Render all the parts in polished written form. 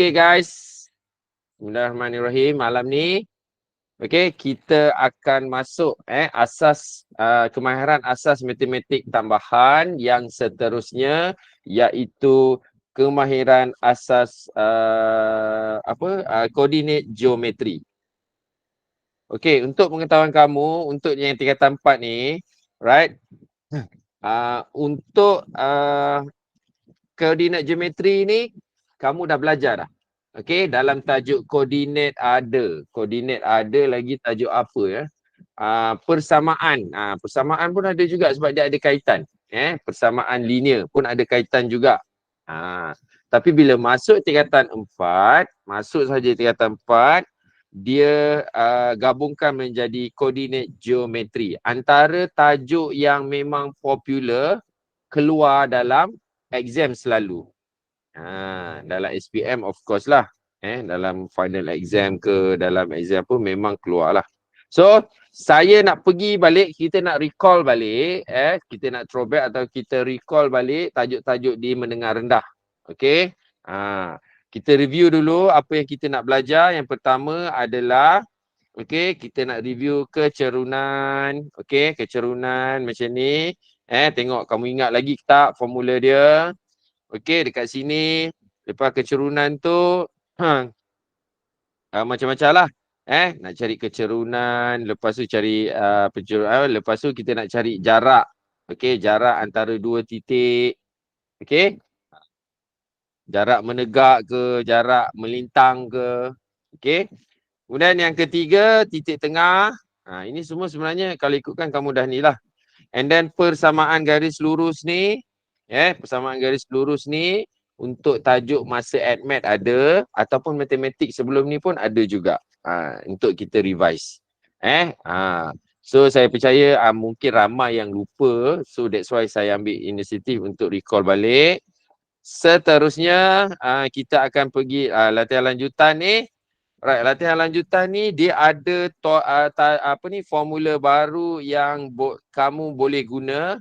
Okay guys, Bismillahirrahmanirrahim. Malam ni, kita akan masuk asas kemahiran asas matematik tambahan yang seterusnya, iaitu kemahiran asas koordinat geometri. Okey, untuk pengetahuan kamu, untuk yang tingkatan 4 ni, right? Untuk koordinat geometri ni kamu dah belajar dah. Okey, dalam tajuk koordinat ada. Koordinat ada lagi tajuk apa ya? Persamaan. Persamaan pun ada juga sebab dia ada kaitan. Persamaan linear pun ada kaitan juga. Tapi bila masuk tingkatan 4, masuk saja tingkatan 4, dia gabungkan menjadi koordinat geometri. Antara tajuk yang memang popular keluar dalam exam selalu. Dalam SPM of course lah. Dalam final exam ke, dalam exam pun memang keluar lah. So, saya nak pergi balik, kita nak recall balik, kita nak throwback atau kita recall balik tajuk-tajuk di menengah rendah. Okey. Kita review dulu apa yang kita nak belajar. Yang pertama adalah kita nak review kecerunan. Kecerunan macam ni. Tengok kamu ingat lagi tak formula dia. Dekat sini. Lepas kecerunan tu macam-macam lah. Nak cari kecerunan, lepas tu cari lepas tu kita nak cari jarak. Jarak antara dua titik. Jarak menegak ke, jarak melintang ke. Kemudian yang ketiga, titik tengah. Ini semua sebenarnya kalau ikutkan kamu dah ni lah. And then persamaan garis lurus ni, persamaan garis lurus ni untuk tajuk masa ADMAT ada, ataupun matematik sebelum ni pun ada juga. Untuk kita revise. So saya percaya mungkin ramai yang lupa. So that's why saya ambil inisiatif untuk recall balik. Seterusnya kita akan pergi latihan lanjutan ni. Right, latihan lanjutan ni dia ada formula baru yang kamu boleh guna.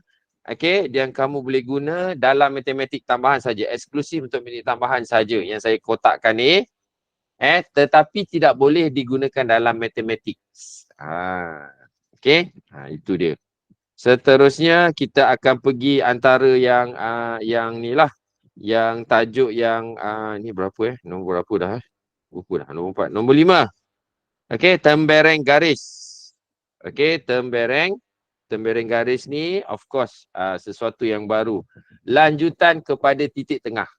Yang kamu boleh guna dalam matematik tambahan saja, eksklusif untuk matematik tambahan saja yang saya kotakkan ni. Tetapi tidak boleh digunakan dalam matematik. Itu dia. Seterusnya kita akan pergi antara yang ni lah, yang tajuk yang ni berapa nombor berapa dah buku dah, nombor 4, nombor 5. Tembereng garis. Tembereng garis ni of course sesuatu yang baru. Lanjutan kepada titik tengah.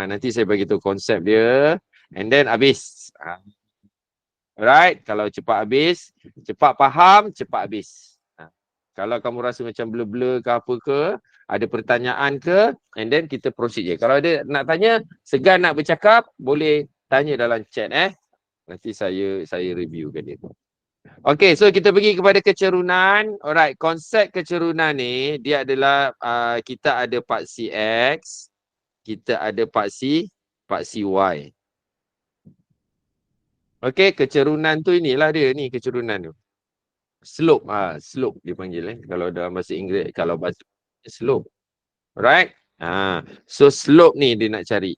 Nanti saya bagi tahu konsep dia. And then habis. Alright, kalau cepat habis, cepat faham, cepat habis. Kalau kamu rasa macam blur-blur ke apa ke, ada pertanyaan ke, and then kita proceed je. Kalau ada nak tanya, segan nak bercakap, boleh tanya dalam chat Nanti saya reviewkan dia. Okay, so kita pergi kepada kecerunan. Alright, konsep kecerunan ni, dia adalah kita ada paksi X, kita ada paksi Y. Kecerunan tu inilah dia ni, kecerunan tu. Slope, slope dia panggil kalau dalam bahasa Inggeris, kalau bahasa slope. Alright? So slope ni dia nak cari.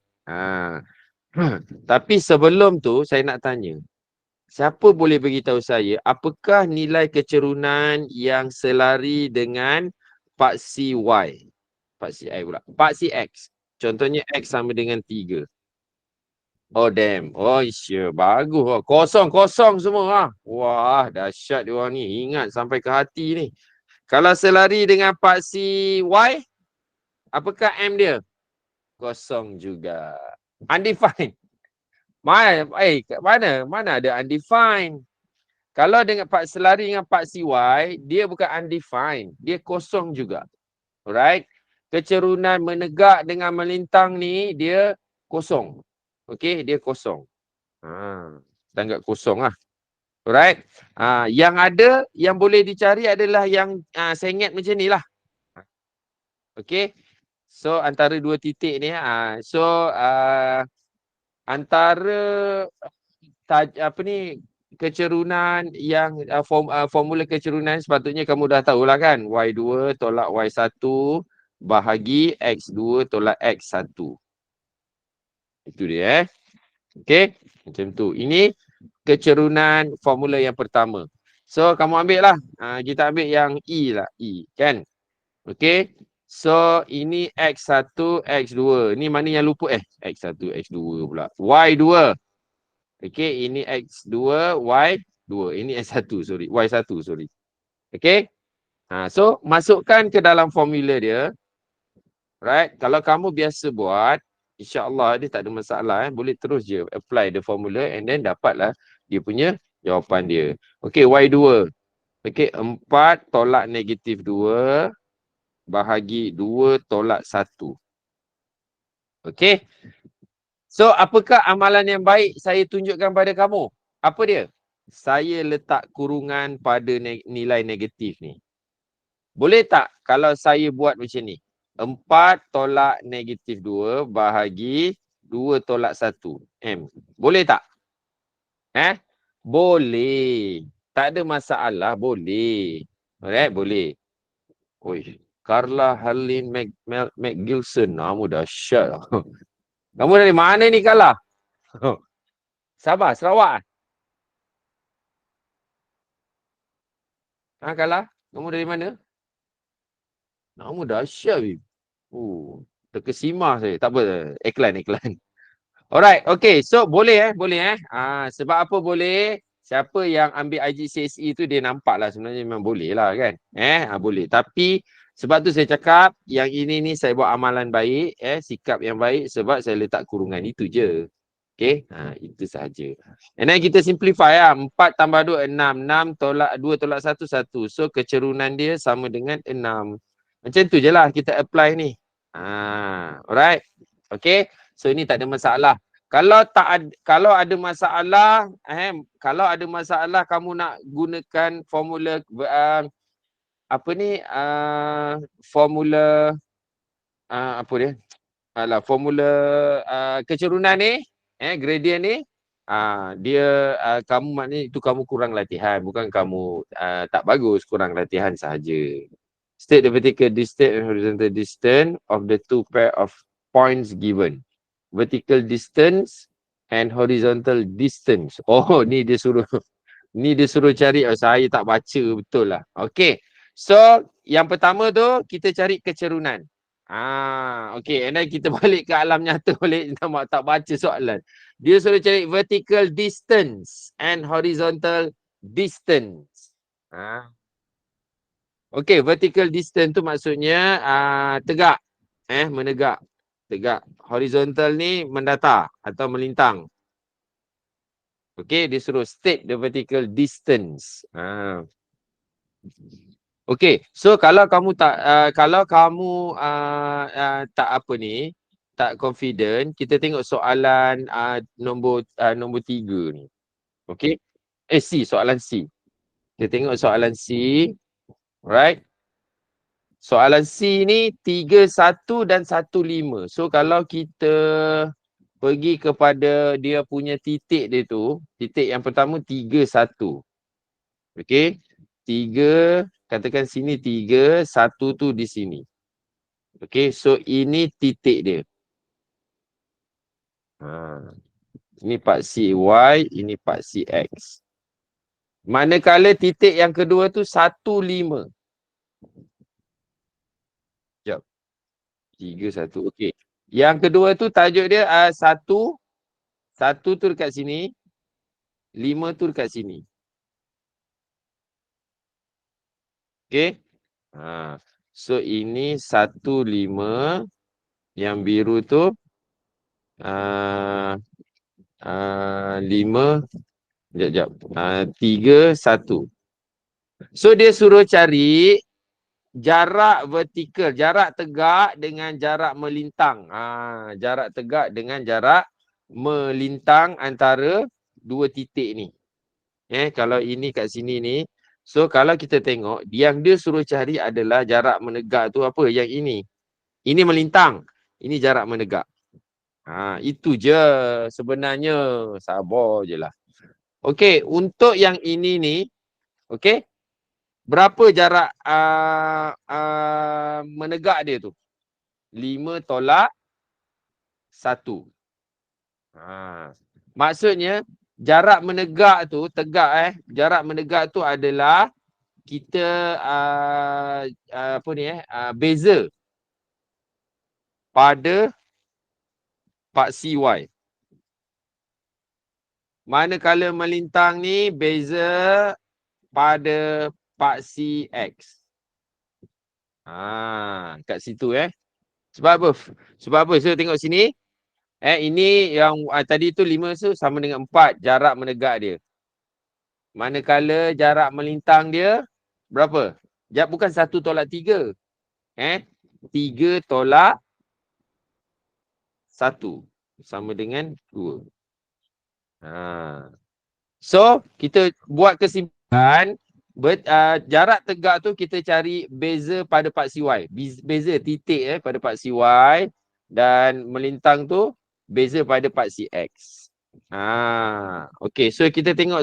Tapi sebelum tu saya nak tanya. Siapa boleh beritahu saya apakah nilai kecerunan yang selari dengan paksi Y? Paksi Y pula. Paksi X. Contohnya X sama dengan 3. Oh damn. Oh sure. Bagus. Kosong-kosong semua. Wah, dahsyat dia orang ni. Ingat sampai ke hati ni. Kalau selari dengan paksi Y, apakah M dia? Kosong juga. Undefined. Mana ada undefined? Kalau dengan selari dengan paksi Y, dia bukan undefined. Dia kosong juga. Alright? Kecerunan menegak dengan melintang ni, dia kosong. Dia kosong. Kita anggap kosong lah. Alright? Yang ada, yang boleh dicari adalah yang sengit macam ni lah. So, antara dua titik ni. Antara kecerunan yang formula kecerunan sepatutnya kamu dah tahulah kan. Y2 tolak Y1 bahagi X2 tolak X1. Itu dia Okey, macam tu. Ini kecerunan formula yang pertama. So kamu ambil lah. Kita ambil yang E lah. E kan. Okey. So ini X1, X2. Ni mana yang luput X1, X2 pula. Y2. Okey, ini X2, Y2. Ini S1, sorry. Y1, sorry. Okey. So masukkan ke dalam formula dia. Right. Kalau kamu biasa buat, InsyaAllah dia tak ada masalah. Boleh terus je apply the formula and then dapatlah dia punya jawapan dia. Okey, Y2. Okey, 4 tolak negatif 2 bahagi 2 tolak 1. Okey. So, apakah amalan yang baik saya tunjukkan pada kamu? Apa dia? Saya letak kurungan pada nilai negatif ni. Boleh tak kalau saya buat macam ni? 4 tolak negatif 2 bahagi 2 tolak 1. M. Boleh tak? Boleh. Tak ada masalah. Boleh. Alright, boleh. Oi, Carla Harlin McGilson. Kamu dahsyat lah. Kamu dari mana ni, Carla? Sabah, Sarawak. Carla? Kamu dari mana? Kamu dahsyat, Bim. Terkesima saya. Tak apa. Iklan. Alright, okay. So, boleh. Sebab apa boleh? Siapa yang ambil IGCSE tu dia nampak lah sebenarnya memang boleh lah kan. Boleh. Tapi sebab tu saya cakap yang ini ni saya buat amalan baik, sikap yang baik sebab saya letak kurungan itu je. Okay, itu sahaja. And then kita simplify lah. 4 tambah 2, 6. 6 tolak 2 tolak 1, 1. So, kecerunan dia sama dengan 6. Macam tu je lah kita apply ni. Alright. Okay. So, ini tak ada masalah. Kalau ada masalah, kalau ada masalah kamu nak gunakan formula formula apa dia? Formula kecerunan ni, gradient ni, dia kamu maknanya itu kamu kurang latihan, bukan kamu tak bagus, kurang latihan sahaja. State the vertical distance and horizontal distance of the two pair of points given. Vertical distance and horizontal distance. Oh, ni dia suruh cari. Saya tak baca betul lah. Okay. So, yang pertama tu kita cari kecerunan. Okay. And then kita balik ke alam nyata balik. Tak baca soalan. Dia suruh cari vertical distance and horizontal distance. Okay. Vertical distance tu maksudnya tegak. Menegak. Tegak. Horizontal ni mendatar atau melintang. Okay, dia suruh state the vertical distance. Okay, so kalau kamu tak tak confident, kita tengok soalan nombor 3 ni. Okay? Soalan C. Kita tengok soalan C. Right? Soalan C ni 3-1 dan 1-5. So kalau kita pergi kepada dia punya titik dia tu, titik yang pertama 3-1. Okey. 3, katakan sini 3, 1 tu di sini. Okey, so ini titik dia. Ini part CY, ini part CX. Manakala titik yang kedua tu 1-5. Sekejap. 3-1. Okey. Yang kedua tu tajuk dia 1 tu dekat sini. 5 tu dekat sini. Okey. So ini 1-5. Yang biru tu 5. Sekejap. 3-1. So dia suruh cari jarak vertikal, jarak tegak dengan jarak melintang. Jarak tegak dengan jarak melintang antara dua titik ni. Kalau ini kat sini ni. So kalau kita tengok, yang dia suruh cari adalah jarak menegak tu apa? Yang ini. Ini melintang. Ini jarak menegak. Itu je sebenarnya. Sabar je lah. Okey, untuk yang ini ni. Okey. Berapa jarak menegak dia tu? 5 tolak 1. Maksudnya jarak menegak tu, jarak menegak tu adalah kita apa ni beza pada paksi Y. Manakala melintang ni beza pada paksi X. Kat situ Sebab apa? Sebab apa? So tengok sini. Ini yang tadi tu 5 tu sama dengan 4 jarak menegak dia. Manakala jarak melintang dia berapa? Bukan 1 tolak 3. 3 tolak 1 sama dengan 2. So, kita buat kesimpulan jarak tegak tu kita cari beza pada paksi Y. Beza titik pada paksi Y dan melintang tu beza pada paksi X. Okay, so kita tengok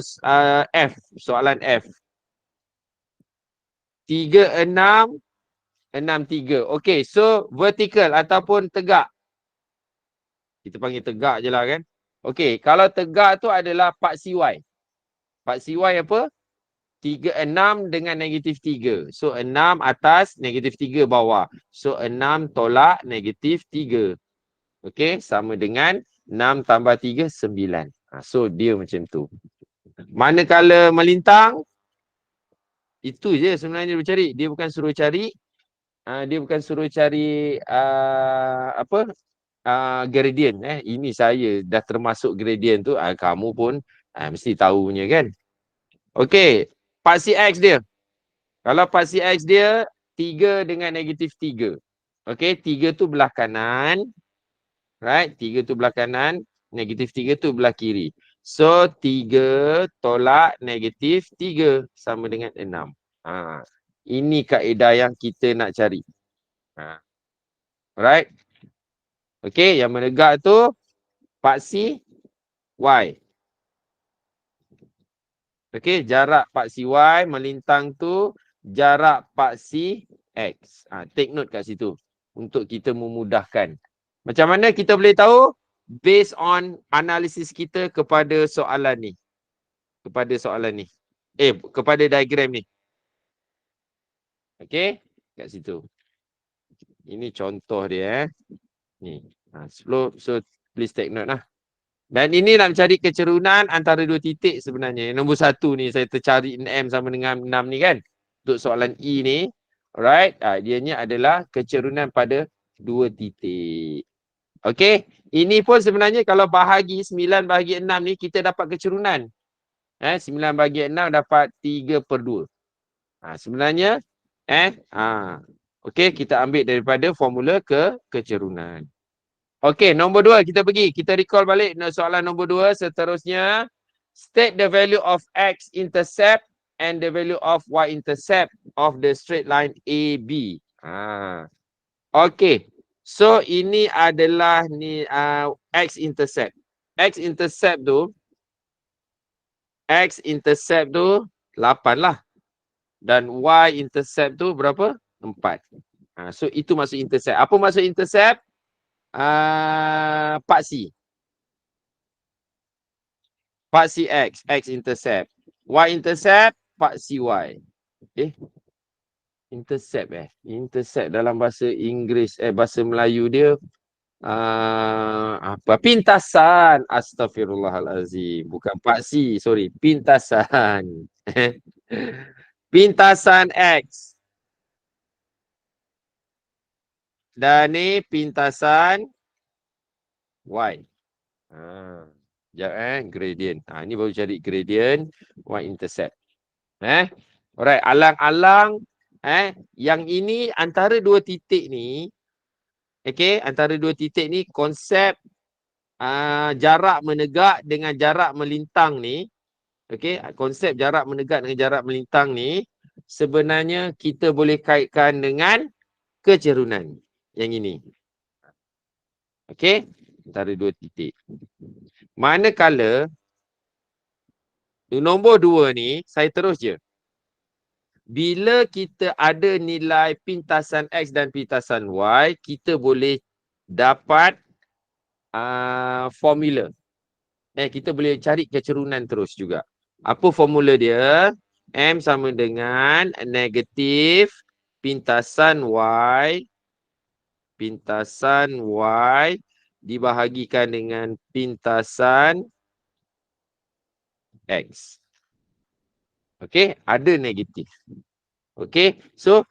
F, soalan F. 3, 6, 6, 3. Okay, so vertical ataupun tegak. Kita panggil tegak je lah kan. Okay, kalau tegak tu adalah paksi Y. Paksi Y apa? 3, 6 dengan negatif 3. So, 6 atas, negatif 3 bawah. So, 6 tolak negatif 3. Okay, sama dengan 6 tambah 3, 9. So, dia macam tu. Manakala melintang, itu je sebenarnya dia cari. Dia bukan suruh cari, gradient. Ini saya dah termasuk gradient tu. Kamu pun mesti tahu punya kan. Okay, paksi X dia. Kalau paksi X dia 3 dengan negatif 3. Okay, 3 tu belah kanan. Right, 3 tu belah kanan. Negatif 3 tu belah kiri. So, 3 tolak negatif 3 sama dengan 6. Ini kaedah yang kita nak cari. Right. Okay, yang menegak tu paksi Y. Okay, jarak paksi Y melintang tu jarak paksi X. Take note kat situ untuk kita memudahkan. Macam mana kita boleh tahu? Based on analisis kita kepada soalan ni. Kepada diagram ni. Okay, kat situ. Ini contoh dia Ni. So please take note lah. Dan ini nak mencari kecerunan antara dua titik sebenarnya. Yang nombor 1 ni saya tercari M sama dengan 6 ni kan. Untuk soalan E ni. Alright. Dianya adalah kecerunan pada dua titik. Okay. Ini pun sebenarnya kalau bahagi 9 bahagi 6 ni kita dapat kecerunan. 9 bahagi 6 dapat 3/2. Sebenarnya okay, kita ambil daripada formula kecerunan. Okay, nombor 2 kita pergi. Kita recall balik soalan nombor 2 seterusnya. State the value of x-intercept and the value of y-intercept of the straight line AB. Okay. So, ini adalah ni x-intercept. X-intercept tu 8 lah. Dan y-intercept tu berapa? 4. So, itu maksud intercept. Apa maksud intercept? Paksi X, X-intercept. Y-intercept, paksi Y. Intercept Intercept dalam bahasa Inggeris, bahasa Melayu dia apa? Pintasan. Astaghfirullahalazim. Bukan paksi, sorry. Pintasan. Pintasan X. Dan ni pintasan Y. Sekejap gradient. Ni baru cari gradient y-intercept. Alright, alang-alang yang ini antara dua titik ni, okay, antara dua titik ni konsep jarak menegak dengan jarak melintang ni, okay, konsep jarak menegak dengan jarak melintang ni sebenarnya kita boleh kaitkan dengan kecerunan yang ini. Okay, antara dua titik. Manakala nombor 2 ni, saya terus je. Bila kita ada nilai pintasan X dan pintasan Y, kita boleh dapat formula. Kita boleh cari kecerunan terus juga. Apa formula dia? M sama dengan negatif pintasan Y dibahagikan dengan pintasan X. Okey, ada negatif. Okey, so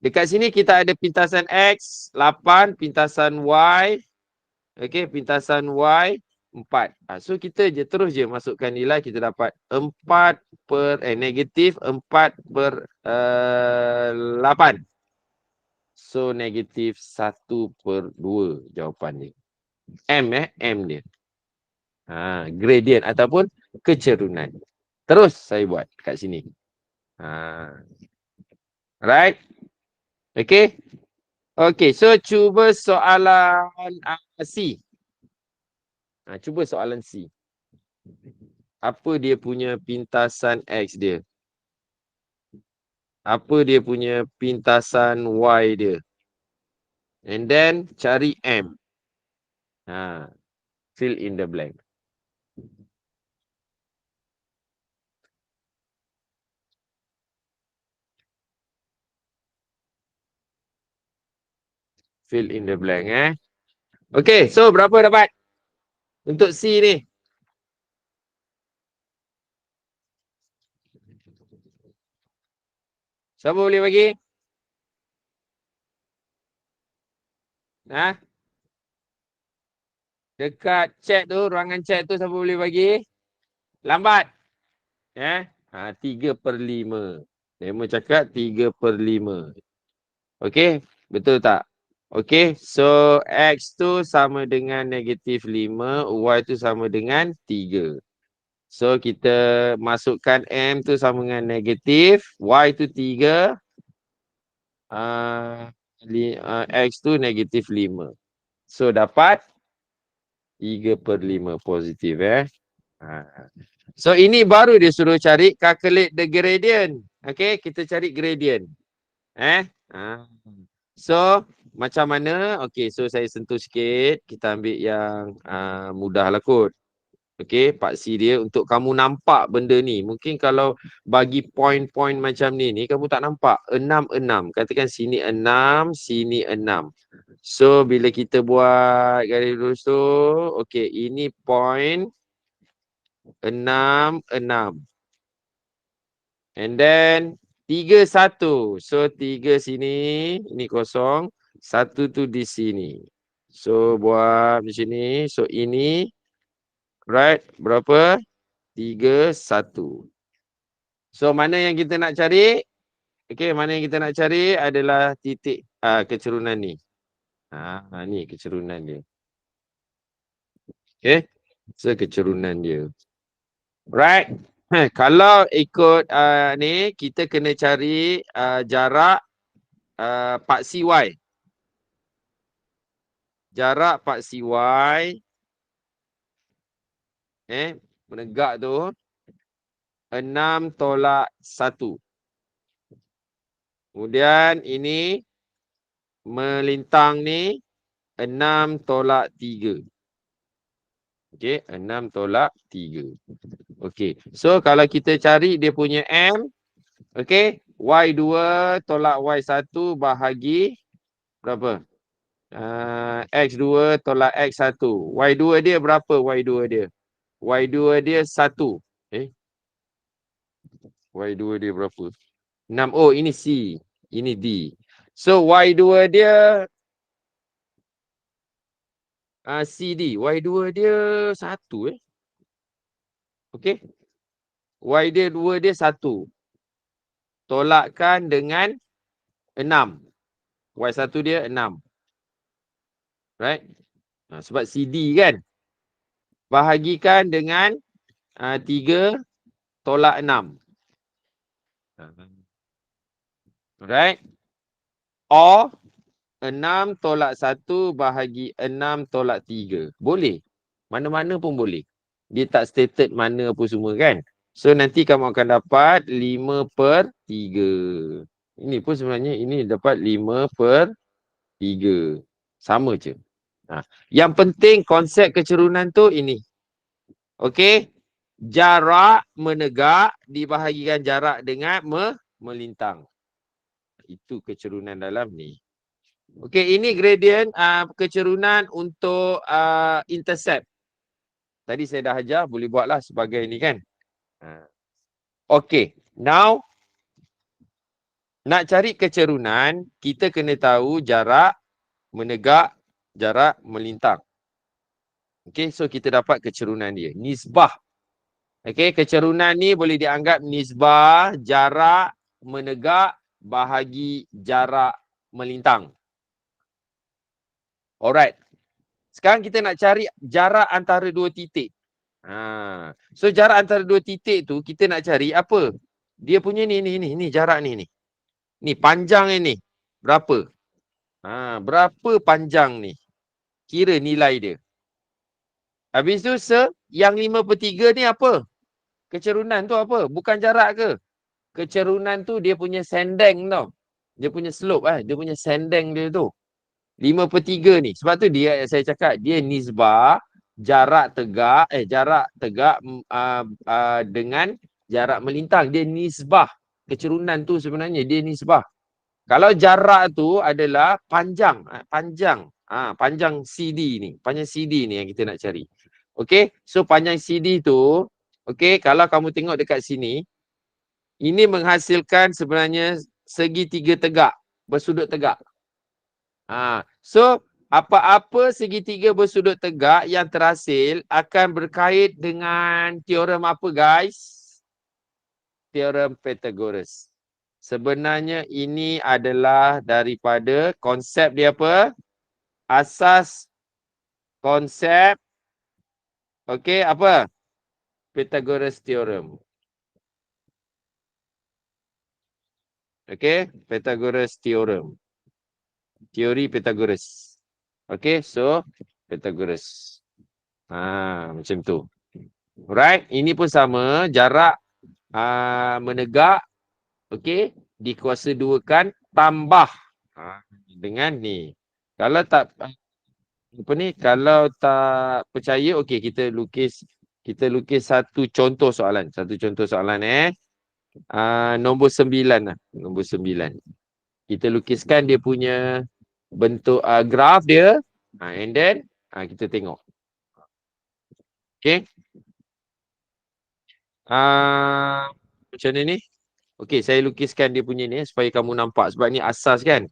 dekat sini kita ada pintasan X 8, pintasan Y, okey, pintasan Y 4. So kita je terus je masukkan nilai, kita dapat 4 per negatif 4 per 8. So negatif 1 per 2 jawapan dia. M dia. Gradient ataupun kecerunan. Terus saya buat kat sini. Right? Okay. Okay, so cuba soalan C. Cuba soalan C. Apa dia punya pintasan X dia? Apa dia punya pintasan Y dia? And then cari M. Fill in the blank. Fill in the blank Okay, so berapa dapat? Untuk C ni. Siapa boleh bagi? Dekat chat tu, ruangan chat tu siapa boleh bagi? Lambat. 3/5. Demo cakap 3/5. Okey, betul tak? Okey, so X tu sama dengan negatif 5, Y tu sama dengan 3. So kita masukkan M tu sama dengan negatif, Y tu 3, X tu negatif 5. So dapat 3/5 positif So ini baru dia suruh cari calculate the gradient. Okay, kita cari gradient. So macam mana? Okay, so saya sentuh sikit. Kita ambil yang mudah lah kot. Okay, Pak C dia untuk kamu nampak benda ni. Mungkin kalau bagi point-point macam ni kamu tak nampak. 6. Katakan sini 6, sini 6. So bila kita buat garis lurus tu, okay, ini point 6. And then 3, 1. So 3 sini, ini kosong. 1 tu di sini. So buat di sini. So ini, right, berapa? 3, 1. So mana yang kita nak cari? Okay, mana yang kita nak cari adalah titik kecerunan ni. Ni kecerunan dia. Okay, so kecerunan dia. Right. Kalau ikut ni, kita kena cari jarak Pak CY. Jarak Pak CY menegak tu 6/1. Kemudian ini melintang ni 6/3. Okey, 6/3. Okey. So kalau kita cari dia punya M, okey, Y2 tolak Y1 bahagi berapa? X2 tolak X1. Y2 dia berapa Y2 dia? Y2 dia 1. Y2 dia berapa? 6. Oh, ini C. Ini D. So Y2 dia CD. Y2 dia 1 Okey. Y2 dia 1. Tolakkan dengan 6. Y1 dia 6. Right? Sebab CD kan. Bahagikan dengan 3 tolak 6. Right? Or 6 tolak 1 bahagi 6 tolak 3. Boleh. Mana-mana pun boleh. Dia tak stated mana apa semua kan. So nanti kamu akan dapat 5/3. Ini pun sebenarnya ini dapat 5/3. Sama je. Yang penting konsep kecerunan tu ini. Okey. Jarak menegak dibahagikan jarak dengan melintang. Itu kecerunan dalam ni. Okey, ini gradient kecerunan untuk intercept. Tadi saya dah ajar, boleh buatlah sebagai ni kan. Okey, now nak cari kecerunan, kita kena tahu jarak menegak, jarak melintang. Okey, so kita dapat kecerunan dia. Nisbah. Okey, kecerunan ni boleh dianggap nisbah jarak menegak bahagi jarak melintang. Alright. Sekarang kita nak cari jarak antara dua titik. So jarak antara dua titik tu kita nak cari apa? Dia punya ni jarak ni. Ni panjang ni. Berapa? Berapa panjang ni? Kira nilai dia. Habis tu yang 5/3 ni apa? Kecerunan tu apa? Bukan jarak ke? Kecerunan tu dia punya sendeng tau. Dia punya slope dia punya sendeng dia tu. 5/3 ni. Sebab tu dia saya cakap dia nisbah jarak tegak dengan jarak melintang. Dia nisbah. Kecerunan tu sebenarnya dia nisbah. Kalau jarak tu adalah panjang, panjang CD ni. Panjang CD ni yang kita nak cari. Okey, so panjang CD tu, okey, kalau kamu tengok dekat sini, ini menghasilkan sebenarnya segitiga tegak, bersudut tegak. So apa-apa segitiga bersudut tegak yang terhasil akan berkait dengan teorem apa guys? Teorem Pythagoras. Sebenarnya ini adalah daripada konsep dia apa? Asas konsep. Okey, apa? Pythagoras theorem. Okey, Pythagoras theorem. Teori Pythagoras. Okey, so Pythagoras. Macam tu. Alright, ini pun sama, jarak menegak, okey, dikuasa duakan tambah dengan ni. Kalau tak kalau tak percaya, okey, kita lukis satu contoh soalan. Nombor 9 lah. Nombor 9. Kita lukiskan dia punya bentuk graf dia. And then kita tengok. Okay. Macam mana ni? Okay, saya lukiskan dia punya ni supaya kamu nampak. Sebab ni asas kan.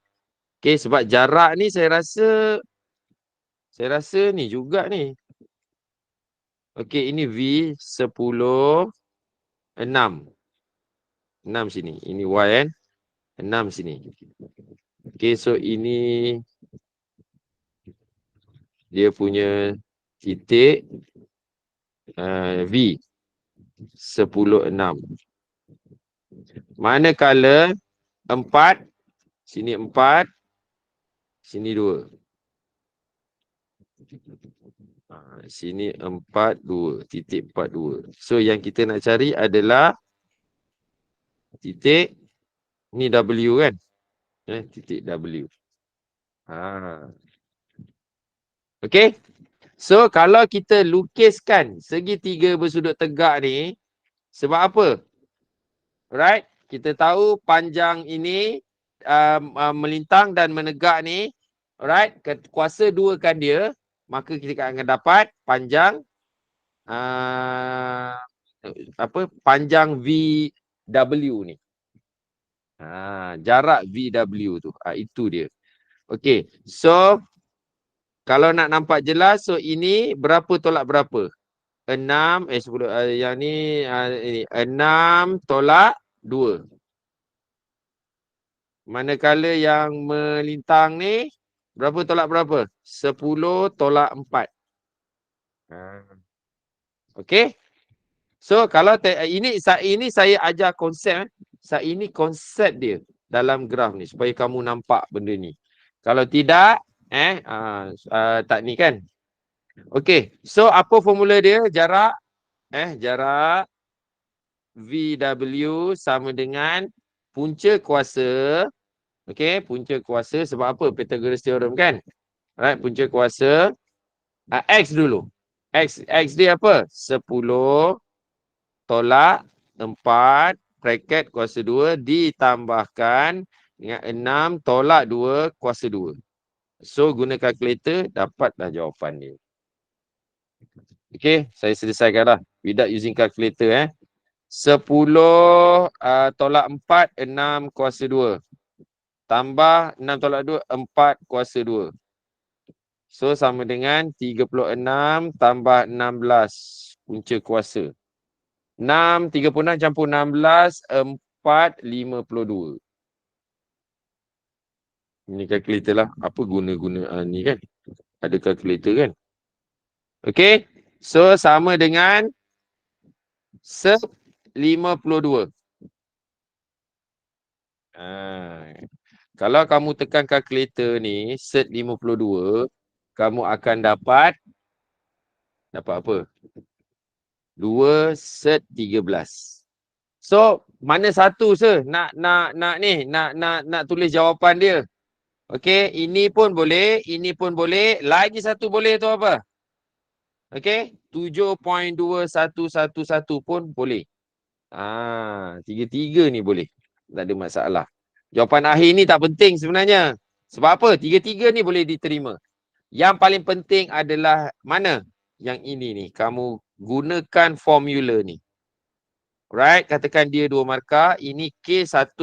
Okay, sebab jarak ni saya rasa ni juga ni. Okay, ini V 10, 6. 6 sini. Ini Y kan. 6 sini. Okay, so ini dia punya titik V 10, 6. Manakala 4, sini 4, sini 2. Sini 4, 2. Titik 4, 2. So yang kita nak cari adalah titik ni W kan. Titik W. Okay. So kalau kita lukiskan segitiga bersudut tegak ni, sebab apa? Right? Kita tahu panjang ini melintang dan menegak ni, alright, kuasa duakan dia, maka kita akan dapat panjang panjang VW ni. Jarak VW tu. Itu dia. Okey. So kalau nak nampak jelas, so ini berapa tolak berapa? 6 10 yang ni ini 6 tolak 2. Manakala yang melintang ni berapa tolak berapa? 10 tolak 4. Okey. So kalau ini saya ajar konsep. Ini konsep dia dalam graf ni supaya kamu nampak benda ni. Kalau tidak tak ni kan. Okey. So apa formula dia? Jarak VW sama dengan punca kuasa. Okey, punca kuasa sebab apa? Pythagoras theorem kan. Alright, punca kuasa X dulu. X dia apa? 10 tolak 4 bracket kuasa 2 ditambahkan dengan 6 tolak 2 kuasa 2. So guna kalkulator dapatlah jawapan dia. Okey, saya selesaikan dah. Without using calculator 10 tolak 4, 6 kuasa 2. Tambah 6 tolak 2, 4 kuasa 2. So sama dengan 36 tambah 16 punca kuasa. 6, 36 campur 16, 4, 52. Ini kalkulator lah. Apa guna-guna ni kan? Ada kalkulator kan? Okey. So sama dengan 52. Kalau kamu tekan kalkulator ni, set 52, kamu akan dapat apa? 2 set 13. So, mana satu nak tulis jawapan dia. Okey, ini pun boleh, ini pun boleh, lagi satu boleh tu apa? Okey, 7.2111 pun boleh. Tiga-tiga ni boleh. Tak ada masalah. Jawapan akhir ni tak penting sebenarnya. Sebab apa? Tiga-tiga ni boleh diterima. Yang paling penting adalah mana? Yang ini ni. Kamu gunakan formula ni. Right? Katakan dia 2 markah. Ini K1.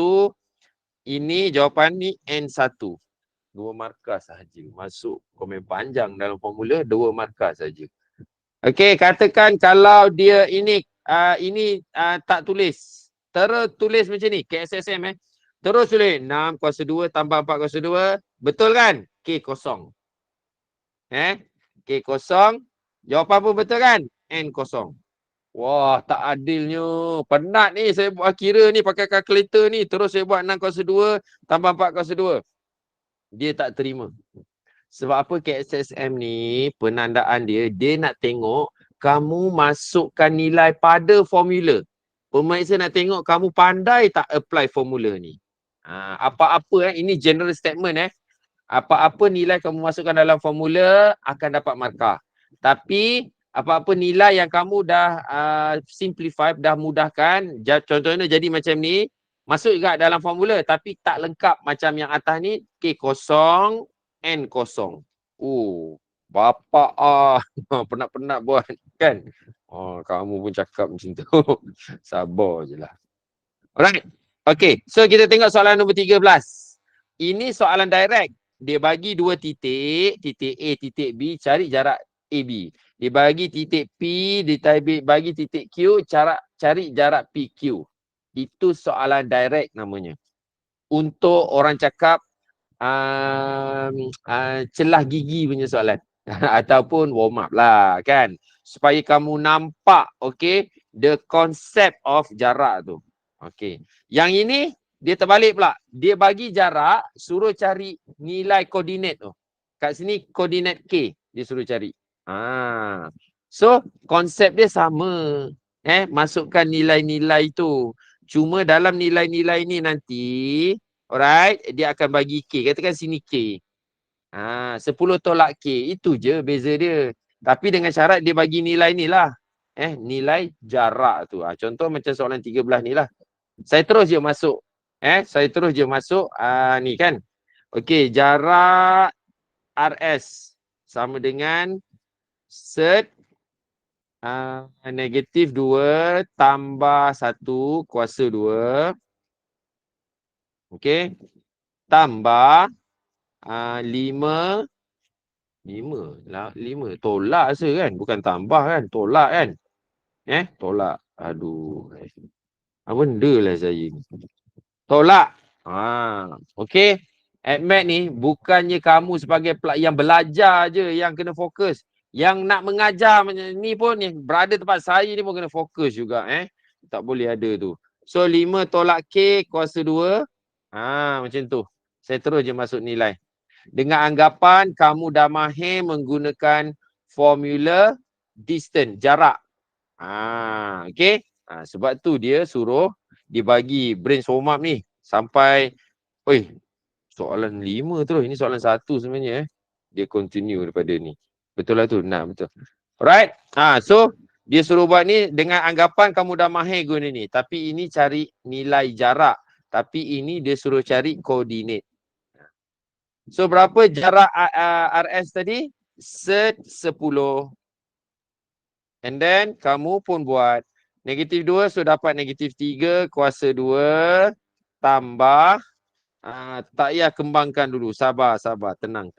Ini jawapan ni N1. 2 markah sahaja. Masuk komen panjang dalam formula. 2 markah sahaja. Okey, katakan kalau dia ini tak tulis. Terus tulis macam ni, KSSM Terus tulis 6 kuasa 2 tambah 4 kuasa 2. Betul kan? K kosong. K kosong. Jawapan pun betul kan? N kosong. Wah, tak adilnya. Penat ni saya buat kira ni pakai kalkulator ni. Terus saya buat 6 kuasa 2 tambah 4 kuasa 2. Dia tak terima. Sebab apa KSSM ni, penandaan dia nak tengok kamu masukkan nilai pada formula. Pemeriksa nak tengok kamu pandai tak apply formula ni. Apa-apa ini general statement apa-apa nilai kamu masukkan dalam formula akan dapat markah. Tapi apa-apa nilai yang kamu dah simplify, dah mudahkan, contohnya jadi macam ni, masuk juga dalam formula tapi tak lengkap macam yang atas ni, K kosong, N kosong. Bapak penat-penat buat kan. Kamu pun cakap macam tu. Sabar je lah. Alright. Okay. So kita tengok soalan nombor 13. Ini soalan direct. Dia bagi 2 titik. Titik A, titik B. Cari jarak AB. Dia bagi titik P. Dia bagi titik Q. Cari jarak PQ. Itu soalan direct namanya. Untuk orang cakap celah gigi punya soalan. Ataupun warm up lah kan. Supaya kamu nampak the concept of jarak tu. Yang ini dia terbalik pula. Dia bagi jarak, suruh cari nilai koordinat tu. Kat sini koordinat K dia suruh cari. So konsep dia sama. Masukkan nilai-nilai tu. Cuma dalam nilai-nilai ni nanti alright, dia akan bagi K. Katakan sini K. 10 tolak K. Itu je beza dia. Tapi dengan syarat dia bagi nilai ni lah. Nilai jarak tu. Contoh macam soalan 13 ni lah. Saya terus je masuk. Ni kan. Okey, jarak RS sama dengan set negatif 2 tambah 1 kuasa 2. Okey. Tambah 5 tolak rasa kan, bukan tambah kan, tolak kan. Tolak. Aduh. Apa benda lah saya ni. Tolak. Okey. AdMath ni bukannya kamu sebagai yang belajar je yang kena fokus. Yang nak mengajar ni pun ni berada tempat saya ni pun kena fokus juga Tak boleh ada tu. So 5 tolak K kuasa 2. Macam tu. Saya terus je masuk nilai. Dengan anggapan kamu dah mahir menggunakan formula distance, jarak. Okey. Sebab tu dia suruh dibagi brainstorm up ni sampai soalan 5 terus. Ini soalan 1 sebenarnya Dia continue daripada ni. Betul lah tu. Betul. Alright? So dia suruh buat ni dengan anggapan kamu dah mahir guna ni. Tapi ini cari nilai jarak. Tapi ini dia suruh cari koordinat. So berapa jarak RS tadi? Set 10. And then kamu pun buat negatif 2. So dapat negatif 3 kuasa 2 tambah. Tak payah kembangkan dulu. Sabar. Tenang.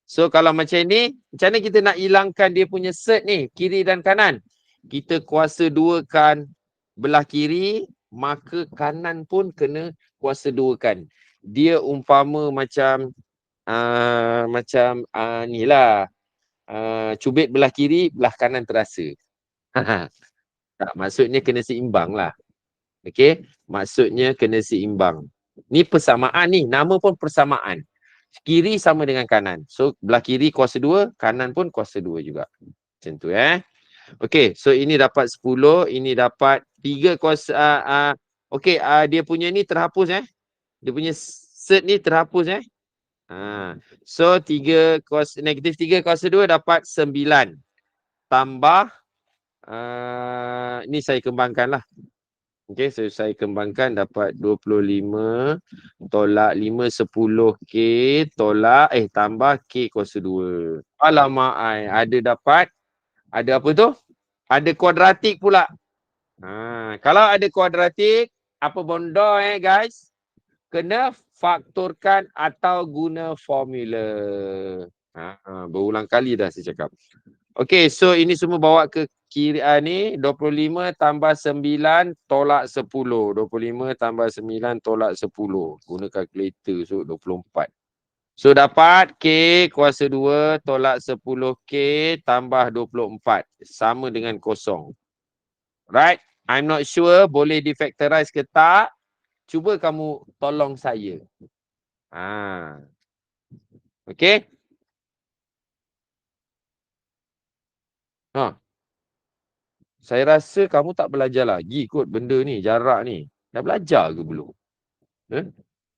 So kalau macam ni, macam mana kita nak hilangkan dia punya set ni, kiri dan kanan? Kita kuasa 2 kan belah kiri, maka kanan pun kena kuasa 2 kan. Dia umpama macam ni lah. Cubit belah kiri, belah kanan terasa. Tak, maksudnya kena seimbang lah. Okey, maksudnya kena seimbang. Ni persamaan ni, nama pun persamaan. Kiri sama dengan kanan. So belah kiri kuasa 2, kanan pun kuasa 2 juga. Macam tu Okey, so ini dapat 10, ini dapat 3 kuasa okey, dia punya ni terhapus Dia punya set ni terhapus So 3 kuasa negatif 3 kuasa 2 dapat 9 tambah ni saya kembangkan lah. Okey, so saya kembangkan dapat 25 tolak 5 10K tolak tambah K kuasa 2. Alamak, ada apa tu? Ada kuadratik pula. Kalau ada kuadratik, apa benda guys? Kena faktorkan atau guna formula. Berulang kali dah saya cakap. Okey, so ini semua bawa ke kiri ni 25 tambah 9 tolak 10. 25 tambah 9 tolak 10. Guna kalkulator, so 24. So dapat K kuasa 2 tolak 10K tambah 24. Sama dengan kosong. Right? I'm not sure boleh difactorize ke tak. Cuba kamu tolong saya. Okey? Saya rasa kamu tak belajar lagi kot benda ni, jarak ni. Dah belajar ke belum?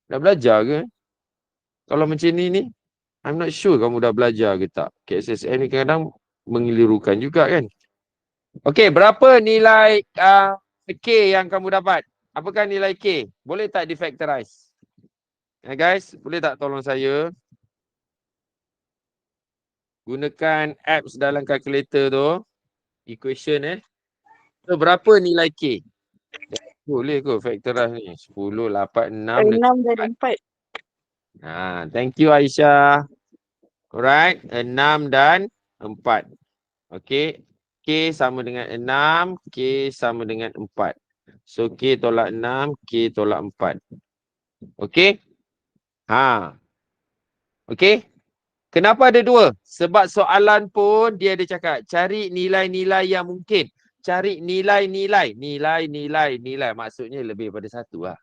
Dah belajar ke? Kalau macam ni, I'm not sure kamu dah belajar ke tak. KSSM ni kadang-kadang mengelirukan juga kan. Okey, berapa nilai K yang kamu dapat? Apakah nilai K? Boleh tak difactorize? Guys, boleh tak tolong saya? Gunakan apps dalam kalkulator tu. Equation So, berapa nilai K? Boleh kot factorize ni. 10, 8, 6 dan 4. Thank you Aisyah. Alright, 6 dan 4. Okey. K sama dengan 6, K sama dengan 4. So K tolak 6, K tolak 4. Okey? Okey? Kenapa ada 2? Sebab soalan pun dia ada cakap cari nilai-nilai yang mungkin. Cari nilai-nilai. Nilai. Maksudnya lebih pada 1 lah.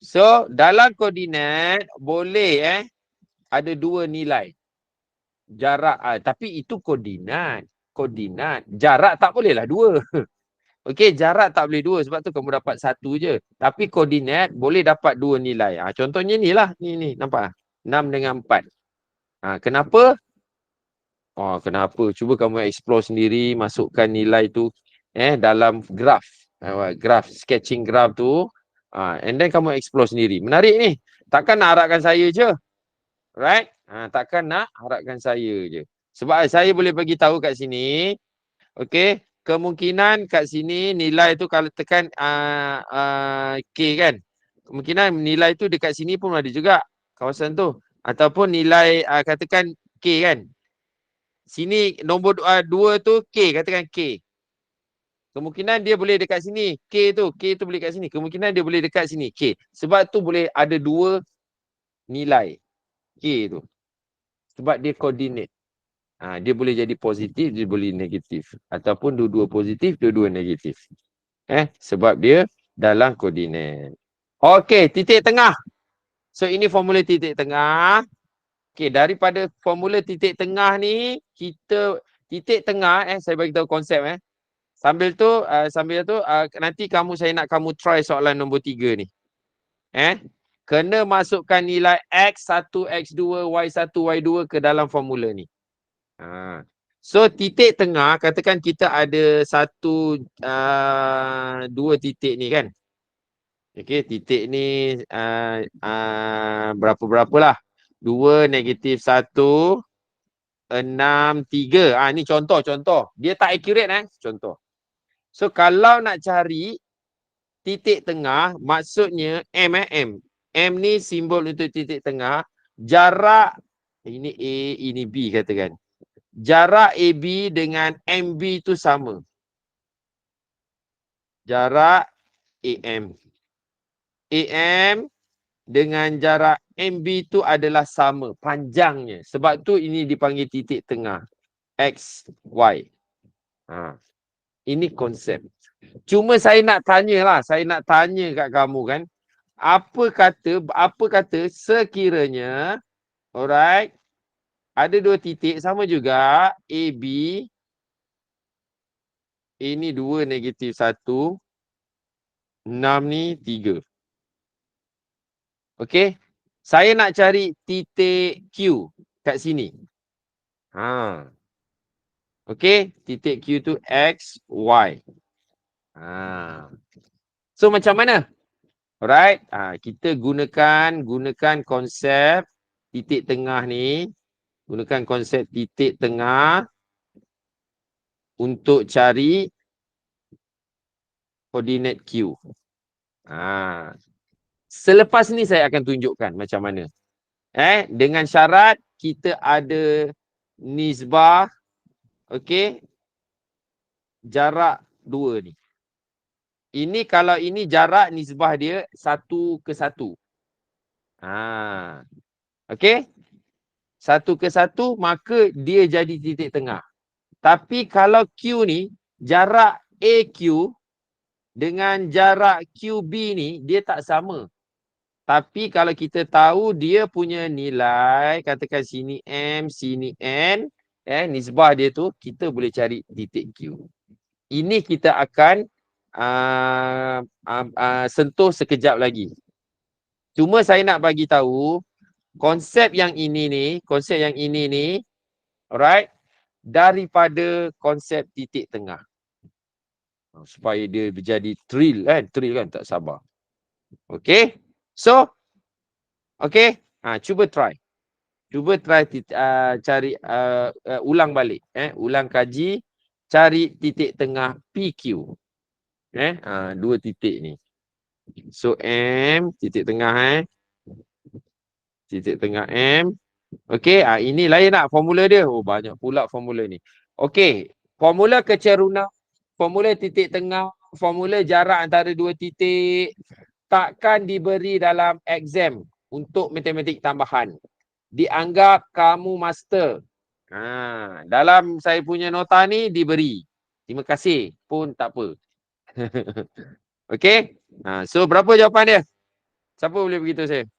So, dalam koordinat boleh ada 2 nilai. Jarak tapi itu koordinat. Jarak tak bolehlah 2. Okey, jarak tak boleh 2 sebab tu kamu dapat 1 je. Tapi koordinat boleh dapat 2 nilai. Contohnya ni lah. Ni nampak 6 dengan 4. Kenapa? Kenapa? Cuba kamu explore sendiri, masukkan nilai tu dalam graf. Graf, sketching graf tu. And then kamu explore sendiri. Menarik ni. Takkan nak harapkan saya je. Right? Takkan nak harapkan saya je. Sebab saya boleh bagi tahu kat sini. Okey. Kemungkinan kat sini nilai tu kalau tekan K kan. Kemungkinan nilai tu dekat sini pun ada juga. Kawasan tu. Ataupun nilai katakan K kan. Sini nombor 2 tu K. Katakan K. Kemungkinan dia boleh dekat sini. K tu boleh dekat sini. Kemungkinan dia boleh dekat sini. K. Sebab tu boleh ada 2 nilai. K tu. Sebab dia koordinat. Dia boleh jadi positif, dia boleh negatif. Ataupun dua-dua positif, dua-dua negatif. Sebab dia dalam koordinat. Okey, titik tengah. So, ini formula titik tengah. Okey, daripada formula titik tengah ni, kita titik tengah, saya bagi tahu konsep Sambil tu, nanti saya nak kamu try soalan nombor 3 ni. kena masukkan nilai X1, X2, Y1, Y2 ke dalam formula ni. So titik tengah, katakan kita ada dua titik ni kan. Okey, titik ni berapa-berapalah. 2, -1, 6, 3. Ni contoh. Dia tak accurate contoh. So kalau nak cari titik tengah, maksudnya M. M ni simbol untuk titik tengah. Jarak, ini A, ini B katakan. Jarak AB dengan MB tu sama. Jarak AM. AM dengan jarak MB tu adalah sama panjangnya. Sebab tu ini dipanggil titik tengah. X, Y. Ini konsep. Cuma saya nak tanya kat kamu kan. Apa kata sekiranya, alright, ada dua titik sama juga, AB, ini 2, -1, 6 ni 3. Okey. Saya nak cari titik Q kat sini. Okey, titik Q tu X, Y. So macam mana? Alright. Kita gunakan konsep titik tengah ni. Gunakan konsep titik tengah untuk cari koordinat Q. Selepas ni saya akan tunjukkan macam mana. Dengan syarat kita ada nisbah, okey, jarak 2 ni. Ini kalau ini jarak nisbah dia 1:1. Okey? 1:1 maka dia jadi titik tengah. Tapi kalau Q ni, jarak AQ dengan jarak QB ni dia tak sama. Tapi kalau kita tahu dia punya nilai, katakan sini M, sini N, nisbah dia tu, kita boleh cari titik Q. Ini kita akan sentuh sekejap lagi. Cuma saya nak bagi tahu konsep yang ini ni, alright, daripada konsep titik tengah. Supaya dia menjadi thrill kan, tak sabar. Okey. So, okey, cuba try. Cari ulang balik, ulang kaji, cari titik tengah PQ. Dua titik ni. So M, titik tengah titik tengah M. Okey, ini lain tak formula dia? Oh, banyak pula formula ni. Okey, formula kecerunan, formula titik tengah, formula jarak antara dua titik takkan diberi dalam exam untuk matematik tambahan. Dianggap kamu master. Dalam saya punya nota ni diberi. Terima kasih pun tak apa. Okey. So berapa jawapan dia? Siapa boleh beritahu saya?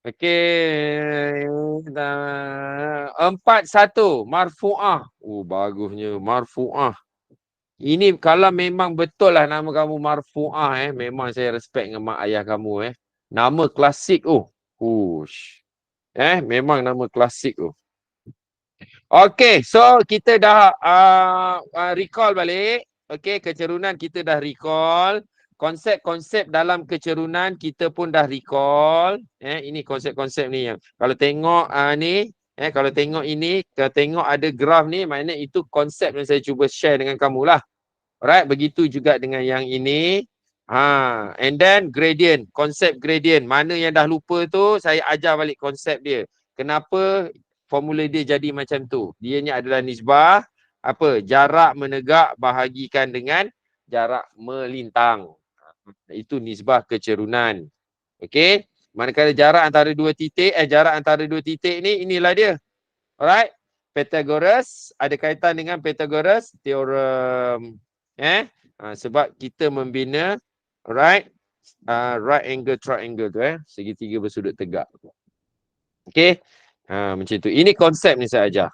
Okey. 4-1 marfu'ah. Oh, bagusnya marfu'ah. Ini kalau memang betul lah nama kamu marfu'ah, memang saya respect dengan mak ayah kamu, Nama klasik. Memang nama klasik. Okey, so kita dah recall balik. Okey, kecerunan kita dah recall. Konsep-konsep dalam kecerunan kita pun dah recall. Ini konsep-konsep ni yang kalau tengok ni, kalau tengok ini, kalau tengok ada graf ni, maknanya itu konsep yang saya cuba share dengan kamu lah. Alright, begitu juga dengan yang ini. And then gradient, konsep gradient. Mana yang dah lupa tu, saya ajar balik konsep dia. Kenapa formula dia jadi macam tu? Dianya adalah nisbah, jarak menegak bahagikan dengan jarak melintang. Itu nisbah kecerunan. Okey? Manakala jarak antara dua titik, ni, inilah dia. Alright? Pythagoras, ada kaitan dengan Pythagoras theorem. Sebab kita membina, alright, right angle triangle tu, segitiga bersudut tegak. Okey? Macam tu. Ini konsep ni saya ajar.